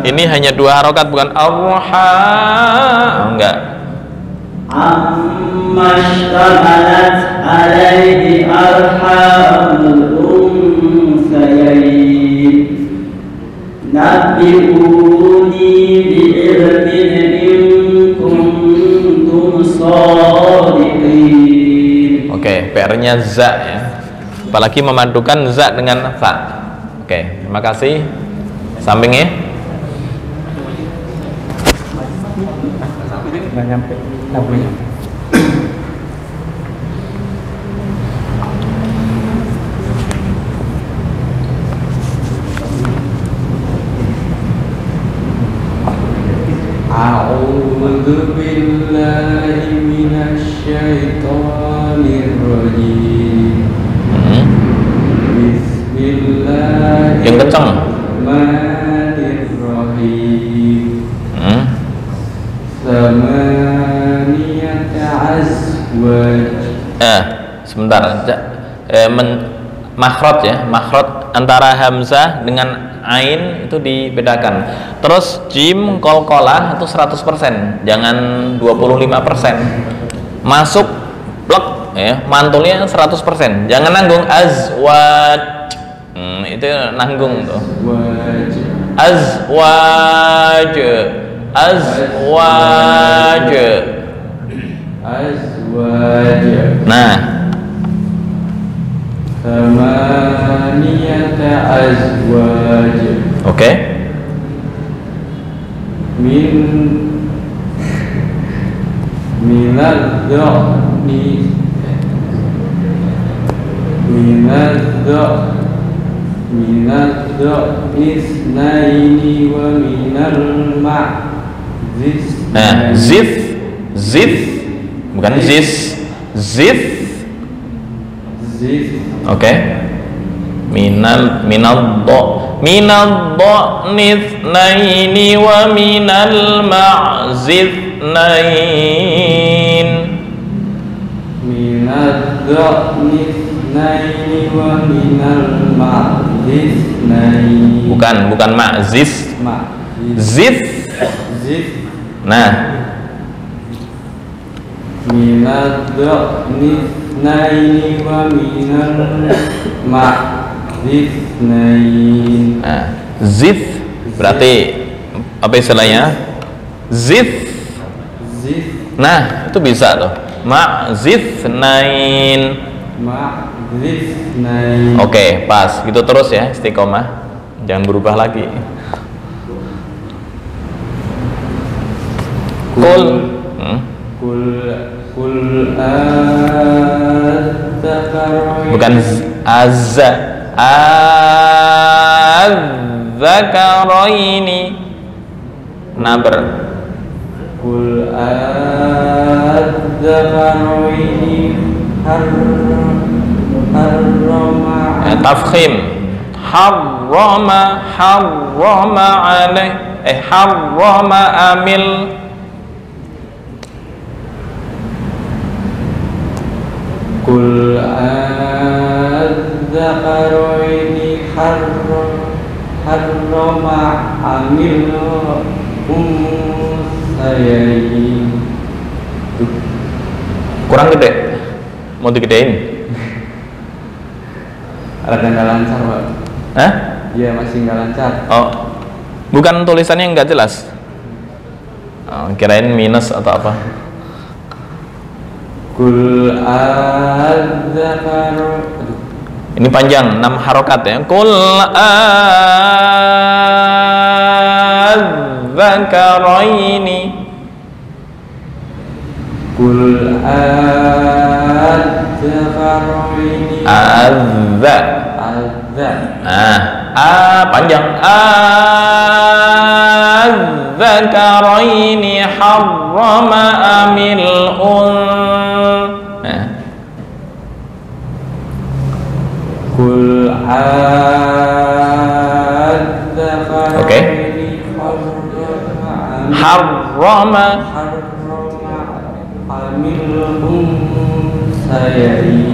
Ini hanya 2 harokat, bukan arham. Enggak. أما اشتملت عليه أرحام الأنثيين نبئوني بعلم إن كنتم صادقين. Oke, PR-nya za ya. Apalagi memadukan za dengan fa. Oke, terima kasih. Sampingnya. Nggak nyampe. A'udzu billahi minasyaitonir rajim. Bismillahirrahmanirrahim. Yang kencang. Samaniyata azwaj. Sebentar. Makhraj ya, makhraj antara hamzah dengan ain itu dibedakan. Terus jim qalqalah itu 100%, jangan 25%. Masuk plek ya, mantulnya 100%. Jangan nanggung azwaj. Itu nanggung tuh. Azwaj. Azwaj. Azwaj. Nah, Samaniyata azwaj. oke. Minadh-dhani isnaini wa minal ma'zis. Nah, zif bukan zis, zif. Oke. Minal nithnaini wa minal ma'zithnain. Minadh-dhani isnaini wa minal ma'zithnain. Bukan ma'zif. Zif. Nah, Minadh-dhani isnaini wa minal ma'zithnain. nah, zif berarti apa istilahnya? Zif. Nah, itu bisa tuh. Ma'zithnain. Ma'zithnain. Oke, pas. Gitu terus ya, istiqomah. Jangan berubah lagi. Kul. Kul az-zakaraini. Bukan azza. Az-zakaraini. Naber. Kul az-zakaraini harrama. Tafkhim. Harrama alaih. Harrama amil. Kul az-zakaraini harrama amil unsayyin. Kurang gede. Mau digedein? Ada nggak lancar, Pak? Hah? Iya, masih nggak lancar. Oh, bukan tulisannya nggak jelas. Oh, kirain minus atau apa? Kul az-zakaru. Ini panjang, 6 harokat ya. Kul az-zakaraini. Kul az-zakaru Adza. Adza. Panjang. Adzakaraini harrama amil Kul adzakaraini Oke. Harrama amil unsayai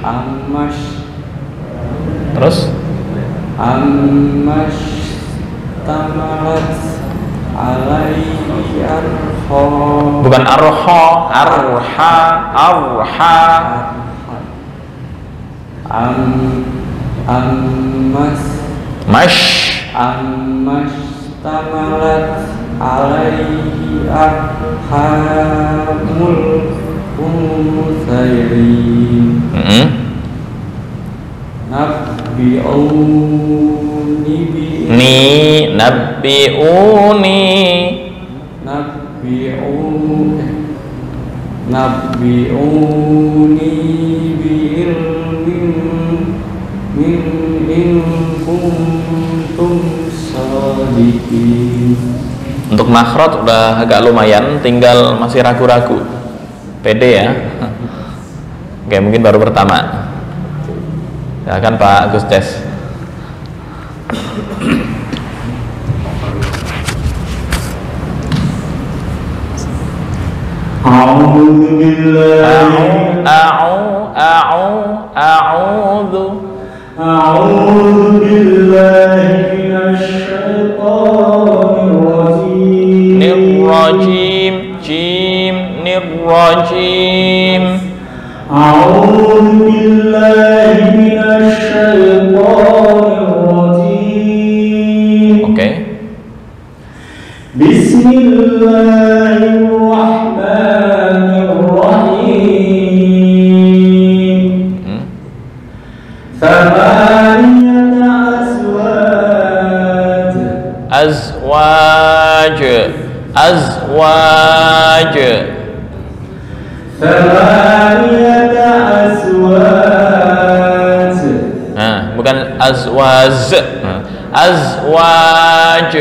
ammas terus ammas tamalat alaihi arha. bukan arha ammas tamalat alaihi arhamul unsayai nabbi'uni bi ilmin min in kuntum shadiqin. Untuk makhraj udah agak lumayan, tinggal masih ragu-ragu. Pede ya. Oke, mungkin baru pertama. Silakan Pak Agus Des. A'udzu billahi a'udzu billahi minasy syaithanir rajim. Nirrajim. A'udzu billahi minasy syaithanir rajim. Oke. Bismillahirrahmanirrahim. Thamaniyata Azwaj. Thamaniyata azwaj. Bukan azwaz. Azwaj.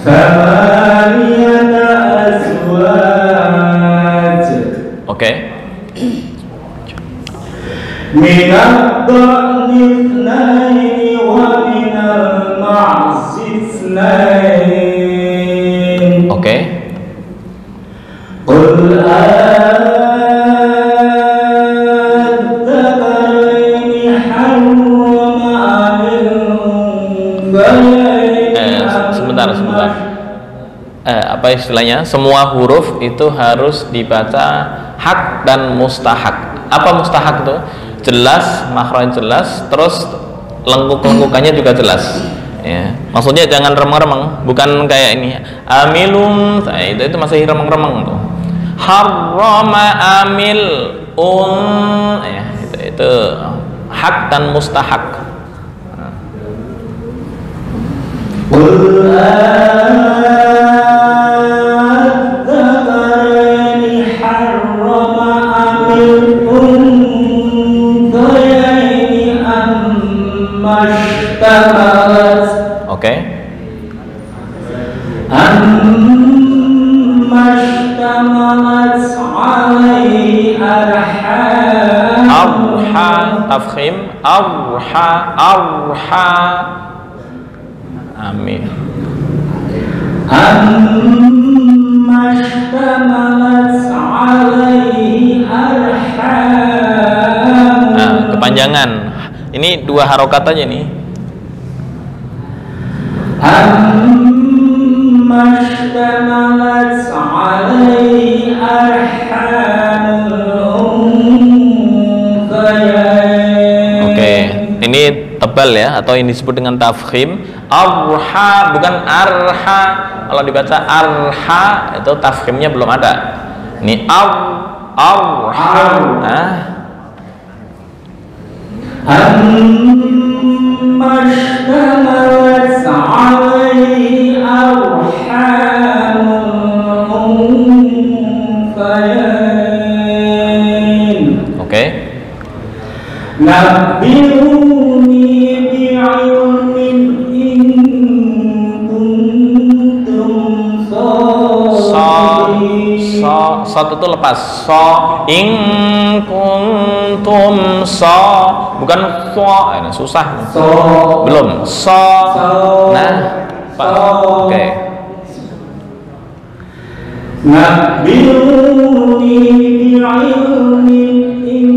Thamaniyata azwaj. Oke. Minad dha'ni ithnaini wa minal ma'zi ithnain. Oke. Qul adzakaraini harrama amil unthayaini. Sebentar. Apa istilahnya? Semua huruf itu harus dibaca hak dan mustahak. Apa mustahak itu? Jelas, makhraj jelas, terus lengkuk-lengkukannya juga jelas. Ya. Maksudnya jangan remeng-remeng, bukan kayak ini. Amilum, itu masih remeng-remeng tuh. Harrama amil ya, itu hak dan mustahak. Qul adzakaraini harrama amil unthayaini ammashtamalat. Oke. Ammashtamalat alaihi arham. Tafkhim. Amin. Ammashtamalat alaihi arham. Kepanjangan. Ini 2 harokat aja nih. Ammashtamalat alaihi arhamul unthayain. Oke, ini tebal ya, atau ini disebut dengan tafkhim. Arha bukan arha. Kalau dibaca arha itu tafkhimnya belum ada. Ini arha. Ammashtamalat alaihi arhamul Nabbi'uni bi'ilmin in kuntum shadiqin. So itu lepas. So ing kuntum bukan susah. Belum. Nah, Pak. Oke. Nabbi'uni bi'ilmin in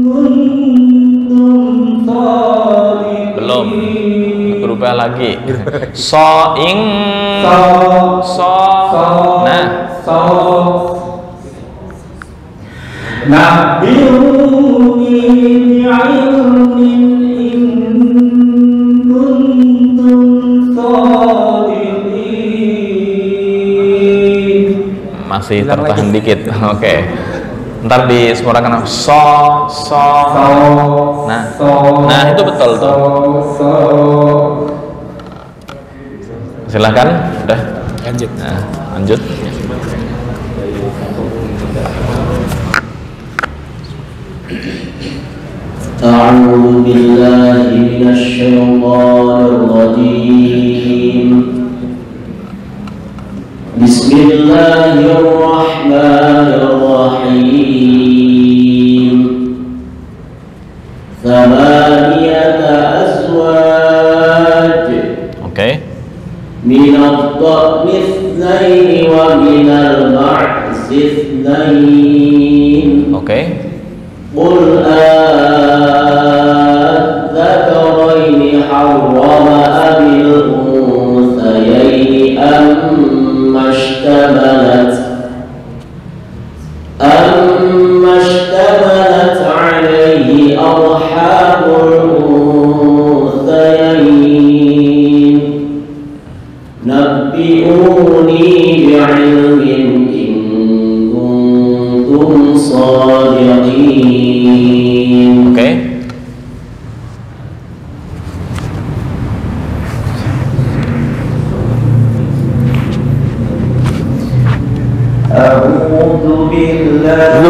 kuntum shadiqin. Belum. Berubah lagi. So ing nah. Nabbi'uni bi'ilmin in kuntum shadiqin. Masih tertahan dikit. Oke. Ntar disemurakan nah itu betul tuh. Silahkan, udah lanjut. Nah, lanjut. أعوذ بالله من الشيطان الرجيم بسم الله الرحمن الرحيم ثمانية أزواج من الضأن اثنين ومن المعز اثنين قل أذكرين حرم أم الأنثيين أما اشتملت عليه أرحام الأنثيين نبئوني بعلم إن كنتم صادقين. A'udzu billahi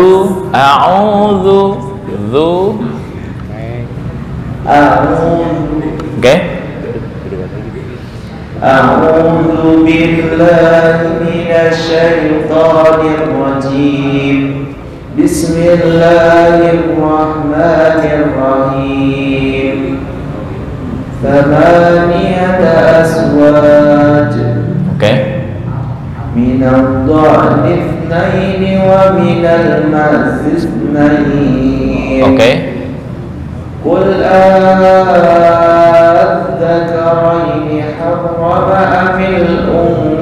A'udzu billahi minasy syaithanir rajim. Bismillahirrahmanirrahim. Thamaniyata azwaj. من الضأن اثنين ومن المعز اثنين قل أذكرين حرم أم الأنثيين.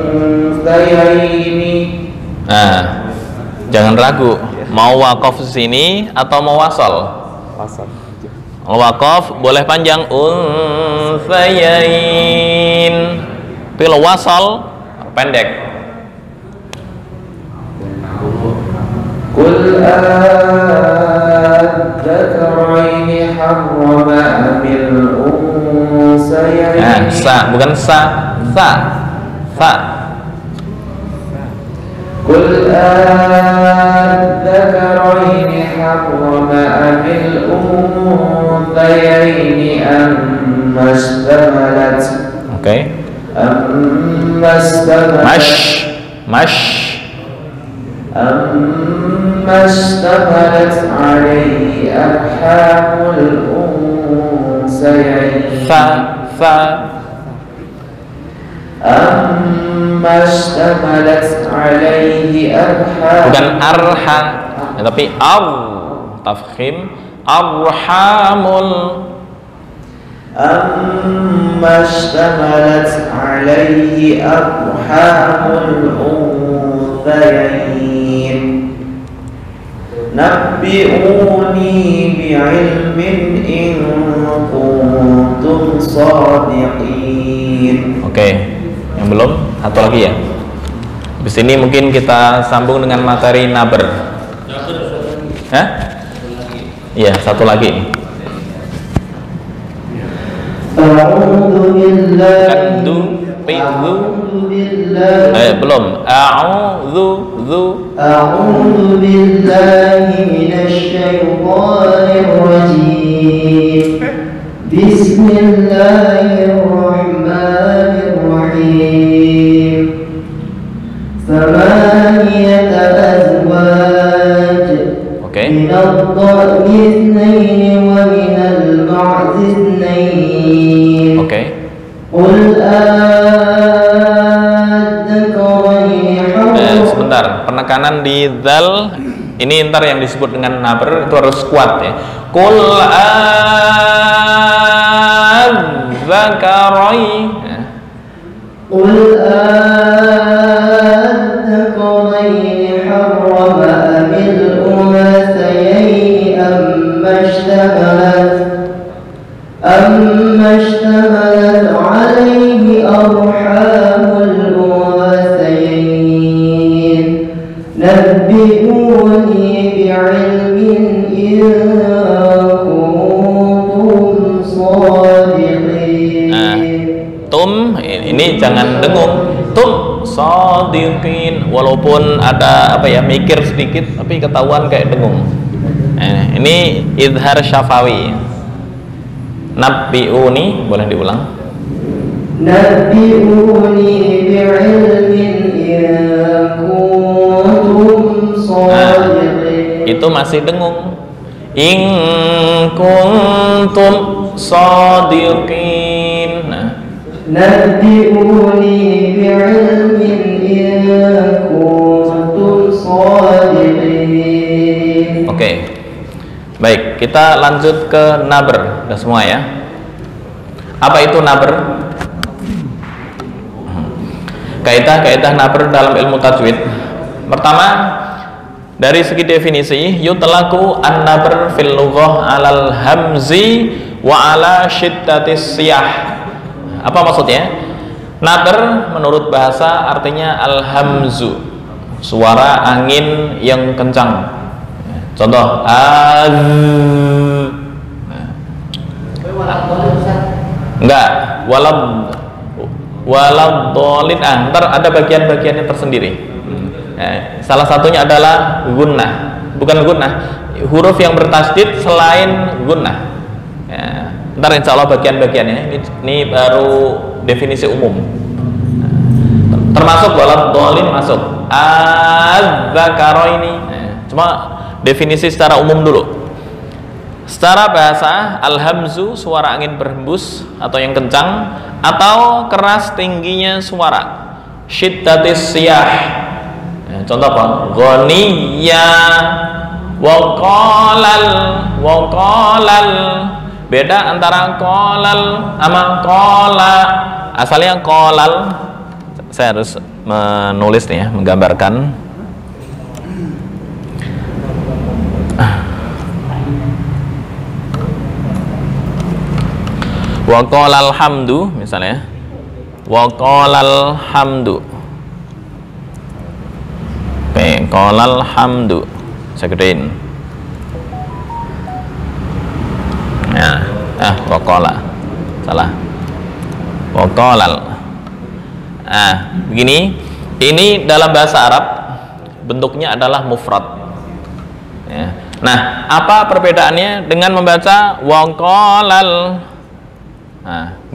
Jangan ragu, mau wakaf sini atau mau wasal? Kalau wakaf boleh panjang unthayain, tapi kalau wasal pendek. قل أذكرين حرم أم الأنثيين. Bukan sa. قل أذكرين حرم أم الأنثيين أما اشتملت أما اشتملت عليه أرحام الأنثيين. أما اشتملت عليه أرحام. Bukan arha, tapi tafkhim arhamul. أما اشتملت عليه أرحام الأنثيين نبئوني بعلم إن كنتم صادقين. Yang belum satu lagi ya. Di sini mungkin kita sambung dengan materi naber. Iya, satu lagi. أعوذ بالله Tapi zu أعوذ بالله belum. A'udzu zu. أعوذ بالله من الشيطان الرجيم بسم الله الرحمن الرحيم ثمانية أزواج Oke. من الضأن اثنين ومن المعز اثنين Oke. قل أذكرين حرم Sebentar, penekanan di dzal ini ntar yang disebut dengan nabr itu harus kuat ya. Qul adzakarain. قل أذكرين حرم أم الأنثيين أما اشتملت عليه أرحام الأنثيين نبئوني بعلم إن كنتم صادقين. Tum ini jangan dengung. Tum shadiqin, walaupun ada apa ya mikir sedikit tapi ketahuan kayak dengung. Ini izhar syafawi. Nabbi'uni, boleh diulang. نبئوني بعلم إن كنتم صادقين. Itu masih dengung. In kuntum shadiqin. نبئوني بعلم إن كنتم صادقين. Oke. Baik, kita lanjut ke nabr. Udah semua ya? Apa itu nabr? Kaidah-kaidah nabr dalam ilmu tajwid. Pertama, dari segi definisi, yutlaqu an-nabr fil lughah 'alal hamzi wa 'ala shiddatis siyah. Apa maksudnya? Nabr menurut bahasa artinya al-hamzu, suara angin yang kencang. Contoh enggak, walad dolin. Ntar ada bagian-bagiannya tersendiri. Salah satunya adalah gunnah, bukan gunnah, huruf yang bertasdid selain gunnah. Ntar insya Allah bagian-bagiannya. Ini baru definisi umum. Termasuk walad dolin masuk. Az-zakaraini. Cuma definisi secara umum dulu. Secara bahasa, al-hamzu suara angin berhembus atau yang kencang, atau keras tingginya suara. Syiddatis siyah. Contoh apa? Ghaniyya wa qalal. Beda antara qalal sama qala. Asalnya qalal. Saya harus menulis nih ya, menggambarkan. Wa qalal hamdu misalnya. Wa qalal hamdu. Oke, qalal hamdu. Saya gedein. Ya, wa qala. Salah. Wa qalal. Begini. Ini dalam bahasa Arab bentuknya adalah mufrad. Ya. Nah, apa perbedaannya dengan membaca wa qalal?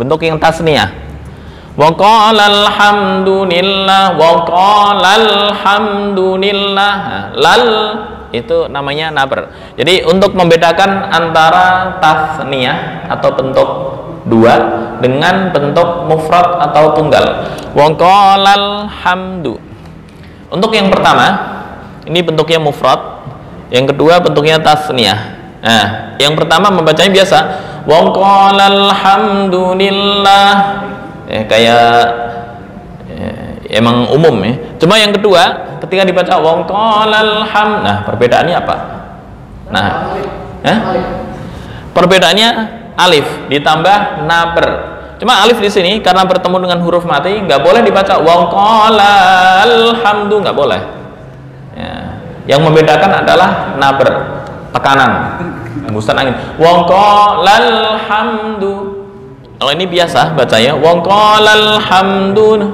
Bentuk yang tasniyah. Wa qalal hamdulillah, wa qalal hamdulillah. Lal itu namanya nabr. Jadi untuk membedakan antara tasniyah atau bentuk dua dengan bentuk mufrad atau tunggal. Wa qalal hamdu. Untuk yang pertama, ini bentuknya mufrad. Yang kedua bentuknya tasniyah. Yang pertama membacanya biasa. Wa qalal hamdulillah, emang umum ya. Cuma yang kedua ketika dibaca wa qalal ham, perbedaannya apa? Perbedaannya alif ditambah nabr. Cuma alif di sini karena bertemu dengan huruf mati nggak boleh dibaca wa qalal hamdu, nggak boleh. Yang membedakan adalah nabr, tekanan, hembusan angin. Wa qalal hamdu, Kalau ini biasa bacanya wa qalal hamdu.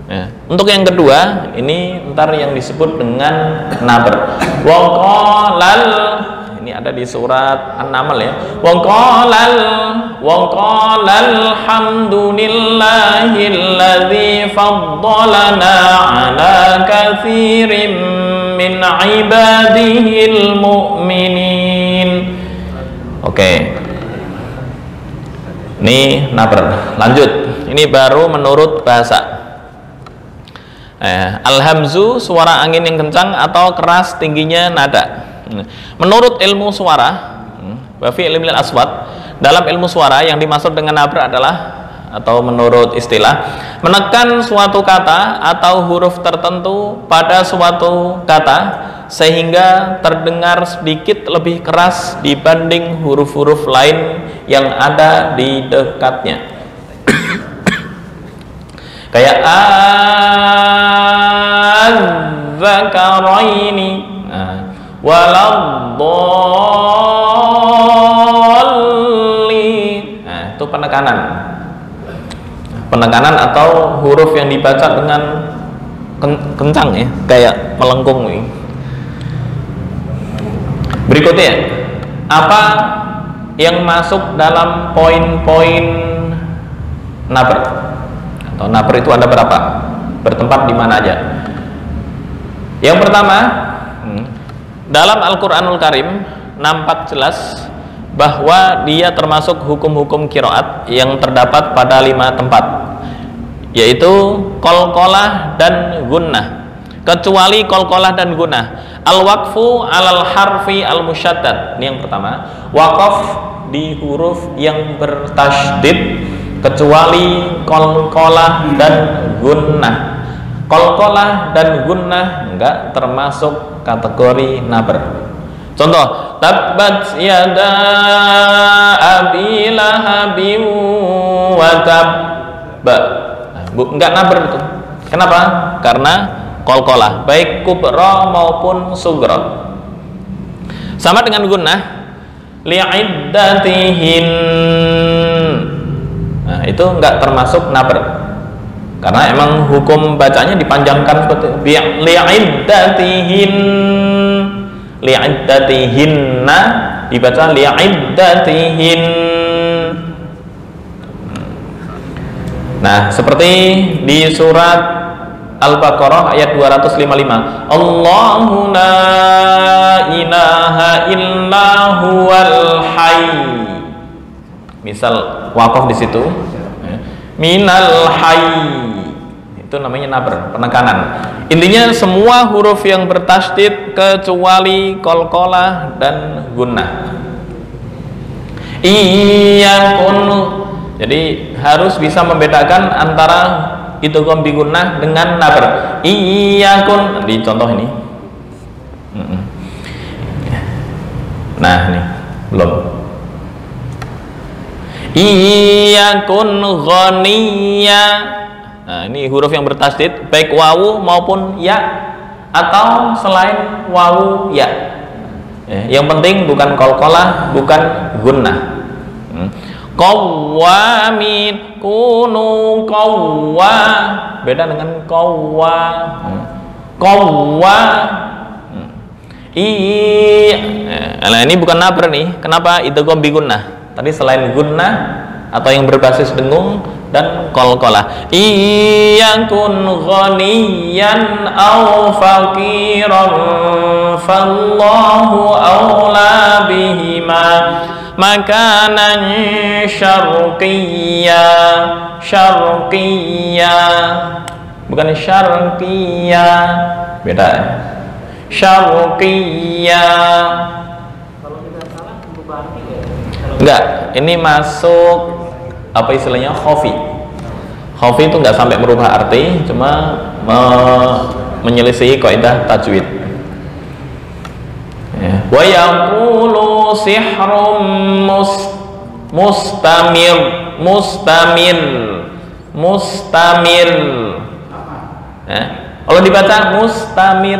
Ya. Untuk yang kedua ini ntar yang disebut dengan nabr. Wa qalal, ini ada di surat An-Naml ya. Wa qalal hamdulillahilladzi faddalana ala katsirin min ibadihil mu'minin. Oke. Ini nabr. Lanjut. Ini baru menurut bahasa. Al-hamzu suara angin yang kencang atau keras tingginya nada. Menurut ilmu suara, wa fi ilmil aswat, dalam ilmu suara yang dimaksud dengan nabr adalah, atau menurut istilah, menekan suatu kata atau huruf tertentu pada suatu kata sehingga terdengar sedikit lebih keras dibanding huruf-huruf lain yang ada di dekatnya. Kayak az-zakaraini waladhdallin. Itu penekanan atau huruf yang dibaca dengan kencang ya, kayak melengkung nih. Berikutnya, apa yang masuk dalam poin-poin nabr? Atau nabr itu ada berapa? Bertempat di mana aja? Yang pertama, dalam Al-Quranul Karim nampak jelas bahwa dia termasuk hukum-hukum qiraat yang terdapat pada 5 tempat, yaitu qalqalah dan gunnah, kecuali qalqalah dan gunnah. Al-waqfu alal harfi al-musyaddad, ini yang pertama. Waqaf di huruf yang bertasydid kecuali qalqalah dan gunnah. Qalqalah dan gunnah enggak termasuk kategori nabr. Contoh, tabbat yada abi lahabin wa tabba. Enggak nabr itu. Kenapa? Karena qalqalah, baik kubra maupun sugra. Sama dengan gunnah, li'iddatihin. Nah, itu enggak termasuk nabr. Karena emang hukum bacanya dipanjangkan seperti li'iddatihin. Li'iddatihinna dibaca li'iddatihin. Nah, seperti di surat Al-Baqarah ayat 255. Allahu la ilaha illa huwal hayy. Misal waqaf di situ. Minal hayy. Itu namanya nabr, penekanan. Intinya semua huruf yang bertasydid kecuali qalqalah dan gunnah. Iyakun. Jadi harus bisa membedakan antara idgham bi gunnah dengan nabr. Iyakun, di contoh ini. Nah, ini belum. Iyakun ghaniyya. Nah, ini huruf yang bertasydid baik wawu maupun ya atau selain wawu ya. Yang penting bukan qalqalah, bukan gunnah. Qawwamin, kunu qawwa, beda dengan qawwa. Qawwa. Nah, ini bukan nabr nih. Kenapa idgham bi gunnah? Tadi selain gunnah atau yang berbasis dengung dan qalqalah. Iyakun ghaniyan aw faqiran fallahu awla bihima makanan syarqiyya. Syarqiyya bukan syarqiyya, beda. Syarqiyya. Enggak, ini masuk apa istilahnya khofi. Khofi itu enggak sampai merubah arti, cuma menyelisihi kaidah tajwid. Wa yaqulu sihrum mustamir. Kalau dibaca mustamir,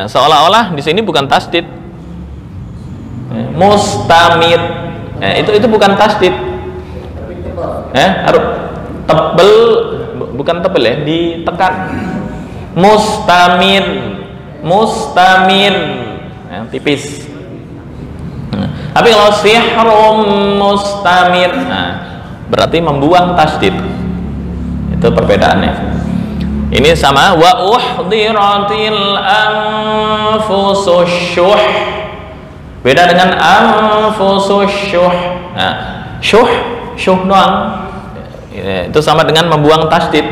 seolah-olah di sini bukan tasdid. Mustamir. Itu bukan tasdid. Harus tebel, bukan tebel ya, ditekan. Mustamir, tipis. Tapi kalau sihrum mustamir, berarti membuang tasdid. Itu perbedaannya. Ini sama wa uhdiratil anfusus syuh. Beda dengan anfusus syuh. Syuh doang. Itu sama dengan membuang tasdid.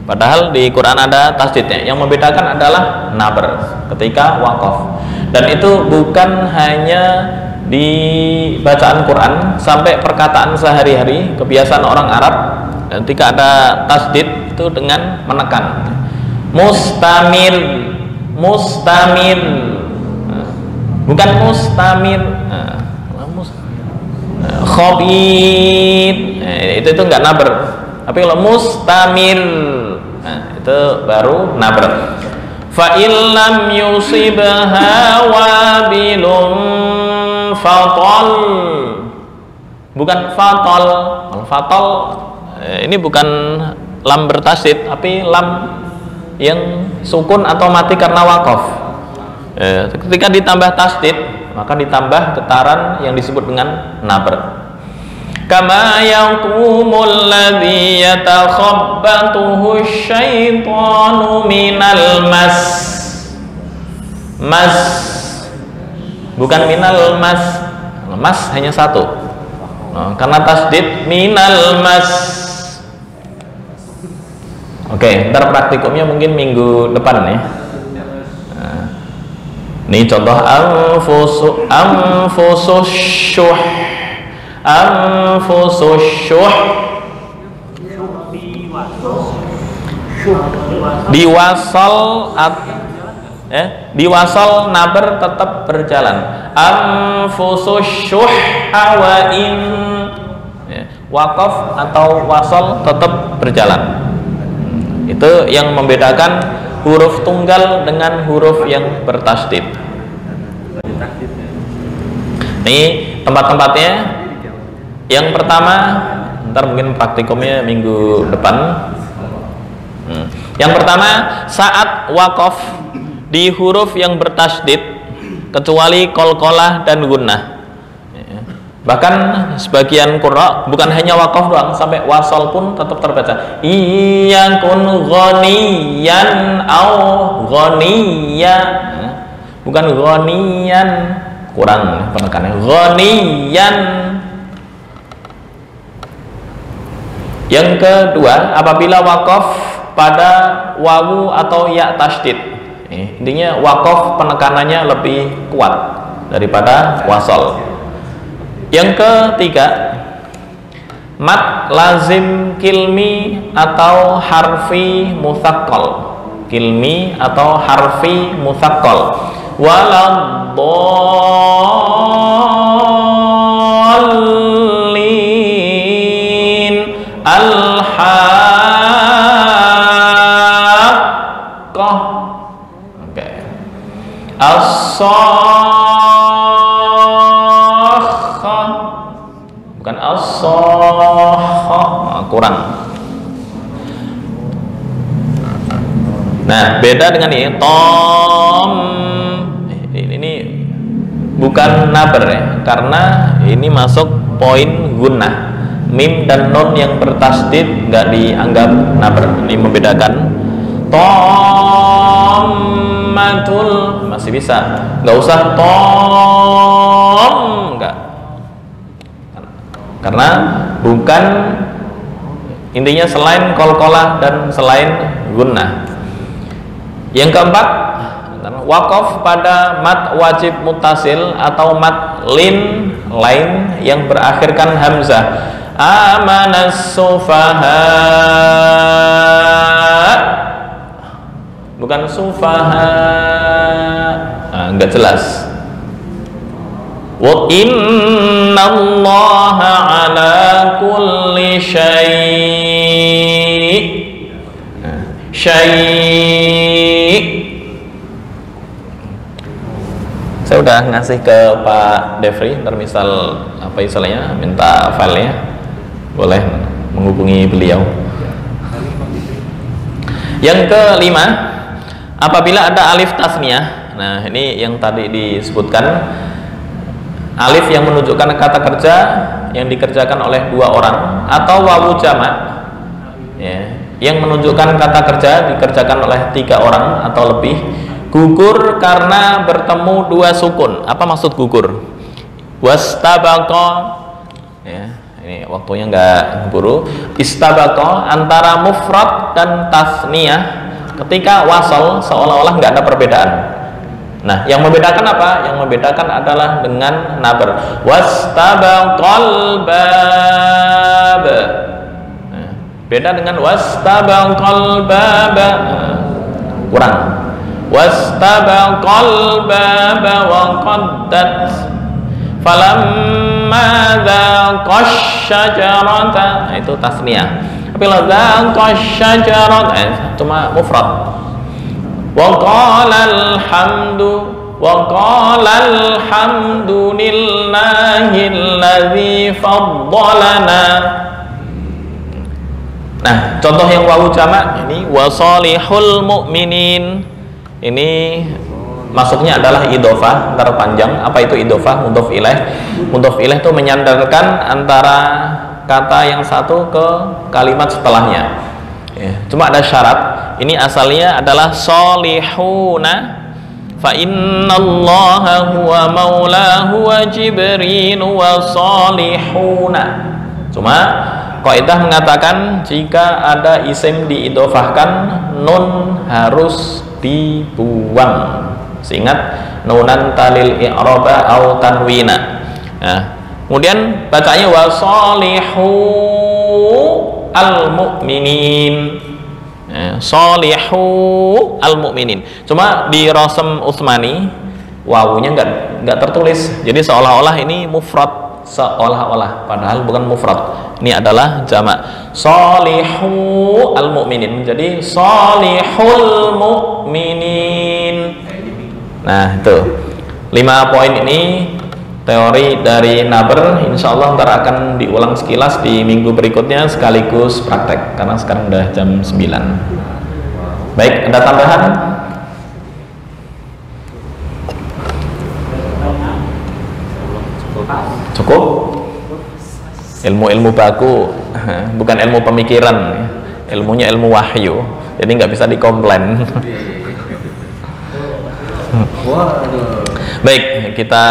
Padahal di Quran ada tasdidnya. Yang membedakan adalah nabr ketika waqaf. Dan itu bukan hanya di bacaan Quran, sampai perkataan sehari-hari, kebiasaan orang Arab ketika ada tasdid itu dengan menekan. Mustamir, bukan mustamir. Khabir, itu enggak nabr. Tapi kalau mustamir, itu baru nabr. Fa illam yusibha wabilun fatal, bukan fatal. Kalau fatal ini bukan lam bertasdid, tapi lam yang sukun atau mati karena waqaf. Ketika ditambah tasdid, maka ditambah getaran yang disebut dengan nabr. Kama yaqumul ladzi yatakhabbatuhu syaitanu minal mas, bukan minal mas hanya satu, karena tasdid minal mas. Oke, ntar praktikumnya mungkin minggu depan ya. Ini contoh anfusus syuh. Diwasal nabr tetap berjalan. Anfusus syuh hawain, waqaf atau wasal tetap berjalan. Itu yang membedakan huruf tunggal dengan huruf yang bertasdid. Ini tempat-tempatnya. Yang pertama, ntar mungkin praktikumnya minggu depan. Yang pertama, saat waqaf di huruf yang bertasdid kecuali qalqalah dan gunnah. Bahkan sebagian qurra bukan hanya waqaf doang, sampai wasal pun tetap terbaca. Iyakun ghaniyan au ghaniya, bukan ghaniyan, kurang penekannya. Ghaniyan. Yang kedua, apabila waqaf pada wawu atau ya tasdid, intinya waqaf penekanannya lebih kuat daripada wasal. Yang ketiga, mat lazim kilmi atau harfi mutsaqqal. Kilmi atau harfi mutsaqqal. Waladdallin al-haqqah. Oke. Bukan as-sohh, kurang. Nah, beda dengan ini tom. Ini bukan nabr ya, karena ini masuk poin gunnah. Mim dan nun yang bertasdid nggak dianggap nabr. Ini membedakan. Tommatul masih bisa, nggak usah tom, nggak. Karena bukan, intinya selain qalqalah dan selain gunnah. Yang keempat, waqaf pada mat wajib muttasil atau mat lin lain yang berakhirkan hamzah. Amanas sufaha, bukan sufaha, nggak jelas. Wa innallaha ala kulli Saya udah ngasih ke Pak Devri, ntar misal apa istilahnya minta filenya, boleh menghubungi beliau. Yang kelima, apabila ada alif tasniyah. Nah, ini yang tadi disebutkan, alif yang menunjukkan kata kerja yang dikerjakan oleh 2 orang, atau wawu jamak ya, yang menunjukkan kata kerja dikerjakan oleh 3 orang atau lebih, gugur karena bertemu 2 sukun. Apa maksud gugur? Wastabaqa ya, ini waktunya nggak buru. Istabaqa antara mufrad dan tasniyah ketika wasal seolah-olah nggak ada perbedaan. Nah, yang membedakan apa? Yang membedakan adalah dengan nabar. Wastabaqal bab. Nah, beda dengan wastabaqal bab. Kurang. Wastabaqal bab wa qaddat falamma dzaqash syajarata. Nah, itu tasniyah. Tapi la dzaqash syajarata cuma mufrad. Wa qala alhamdulillahi alladzi faddalana. Nah, contoh yang wawu jamak ini wasalihul mu'minin. Ini masuknya adalah idhofah terpanjang. Apa itu idhofah? Mudhof ilaih. Mudhof ilaih itu menyandarkan antara kata yang satu ke kalimat setelahnya ya. Cuma ada syarat. Ini asalnya adalah solihuna, fa innallaha huwa maulahu wa jibril wa solihuna. Cuma kaidah mengatakan jika ada isim diidhofahkan, nun harus dibuang. Ingat, nunan talil i'raba au tanwina. Nah, kemudian bacanya wasolihu al-mu'minin. Solihu al-mu'minin. Cuma di Rasem Utsmani wawunya nggak tertulis. Jadi seolah-olah ini mufrad, seolah-olah padahal bukan mufrad. Ini adalah jamak. Solihu al-mu'minin. Jadi solihul mu'minin. Nah, itu 5 poin ini teori dari naber. Insya Allah ntar akan diulang sekilas di minggu berikutnya sekaligus praktek karena sekarang udah jam 9. Baik, ada tambahan? Cukup? Ilmu-ilmu baku, bukan ilmu pemikiran, ilmunya ilmu wahyu, jadi nggak bisa dikomplain. Baik, kita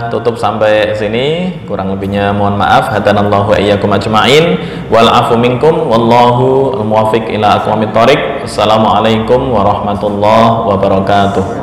tutup sampai sini. Kurang lebihnya mohon maaf. Hadanallahu wa iyyakum ajma'in wal afu minkum wallahu al-muwaffiq ila aqwamit thoriq. Assalamualaikum warahmatullahi wabarakatuh.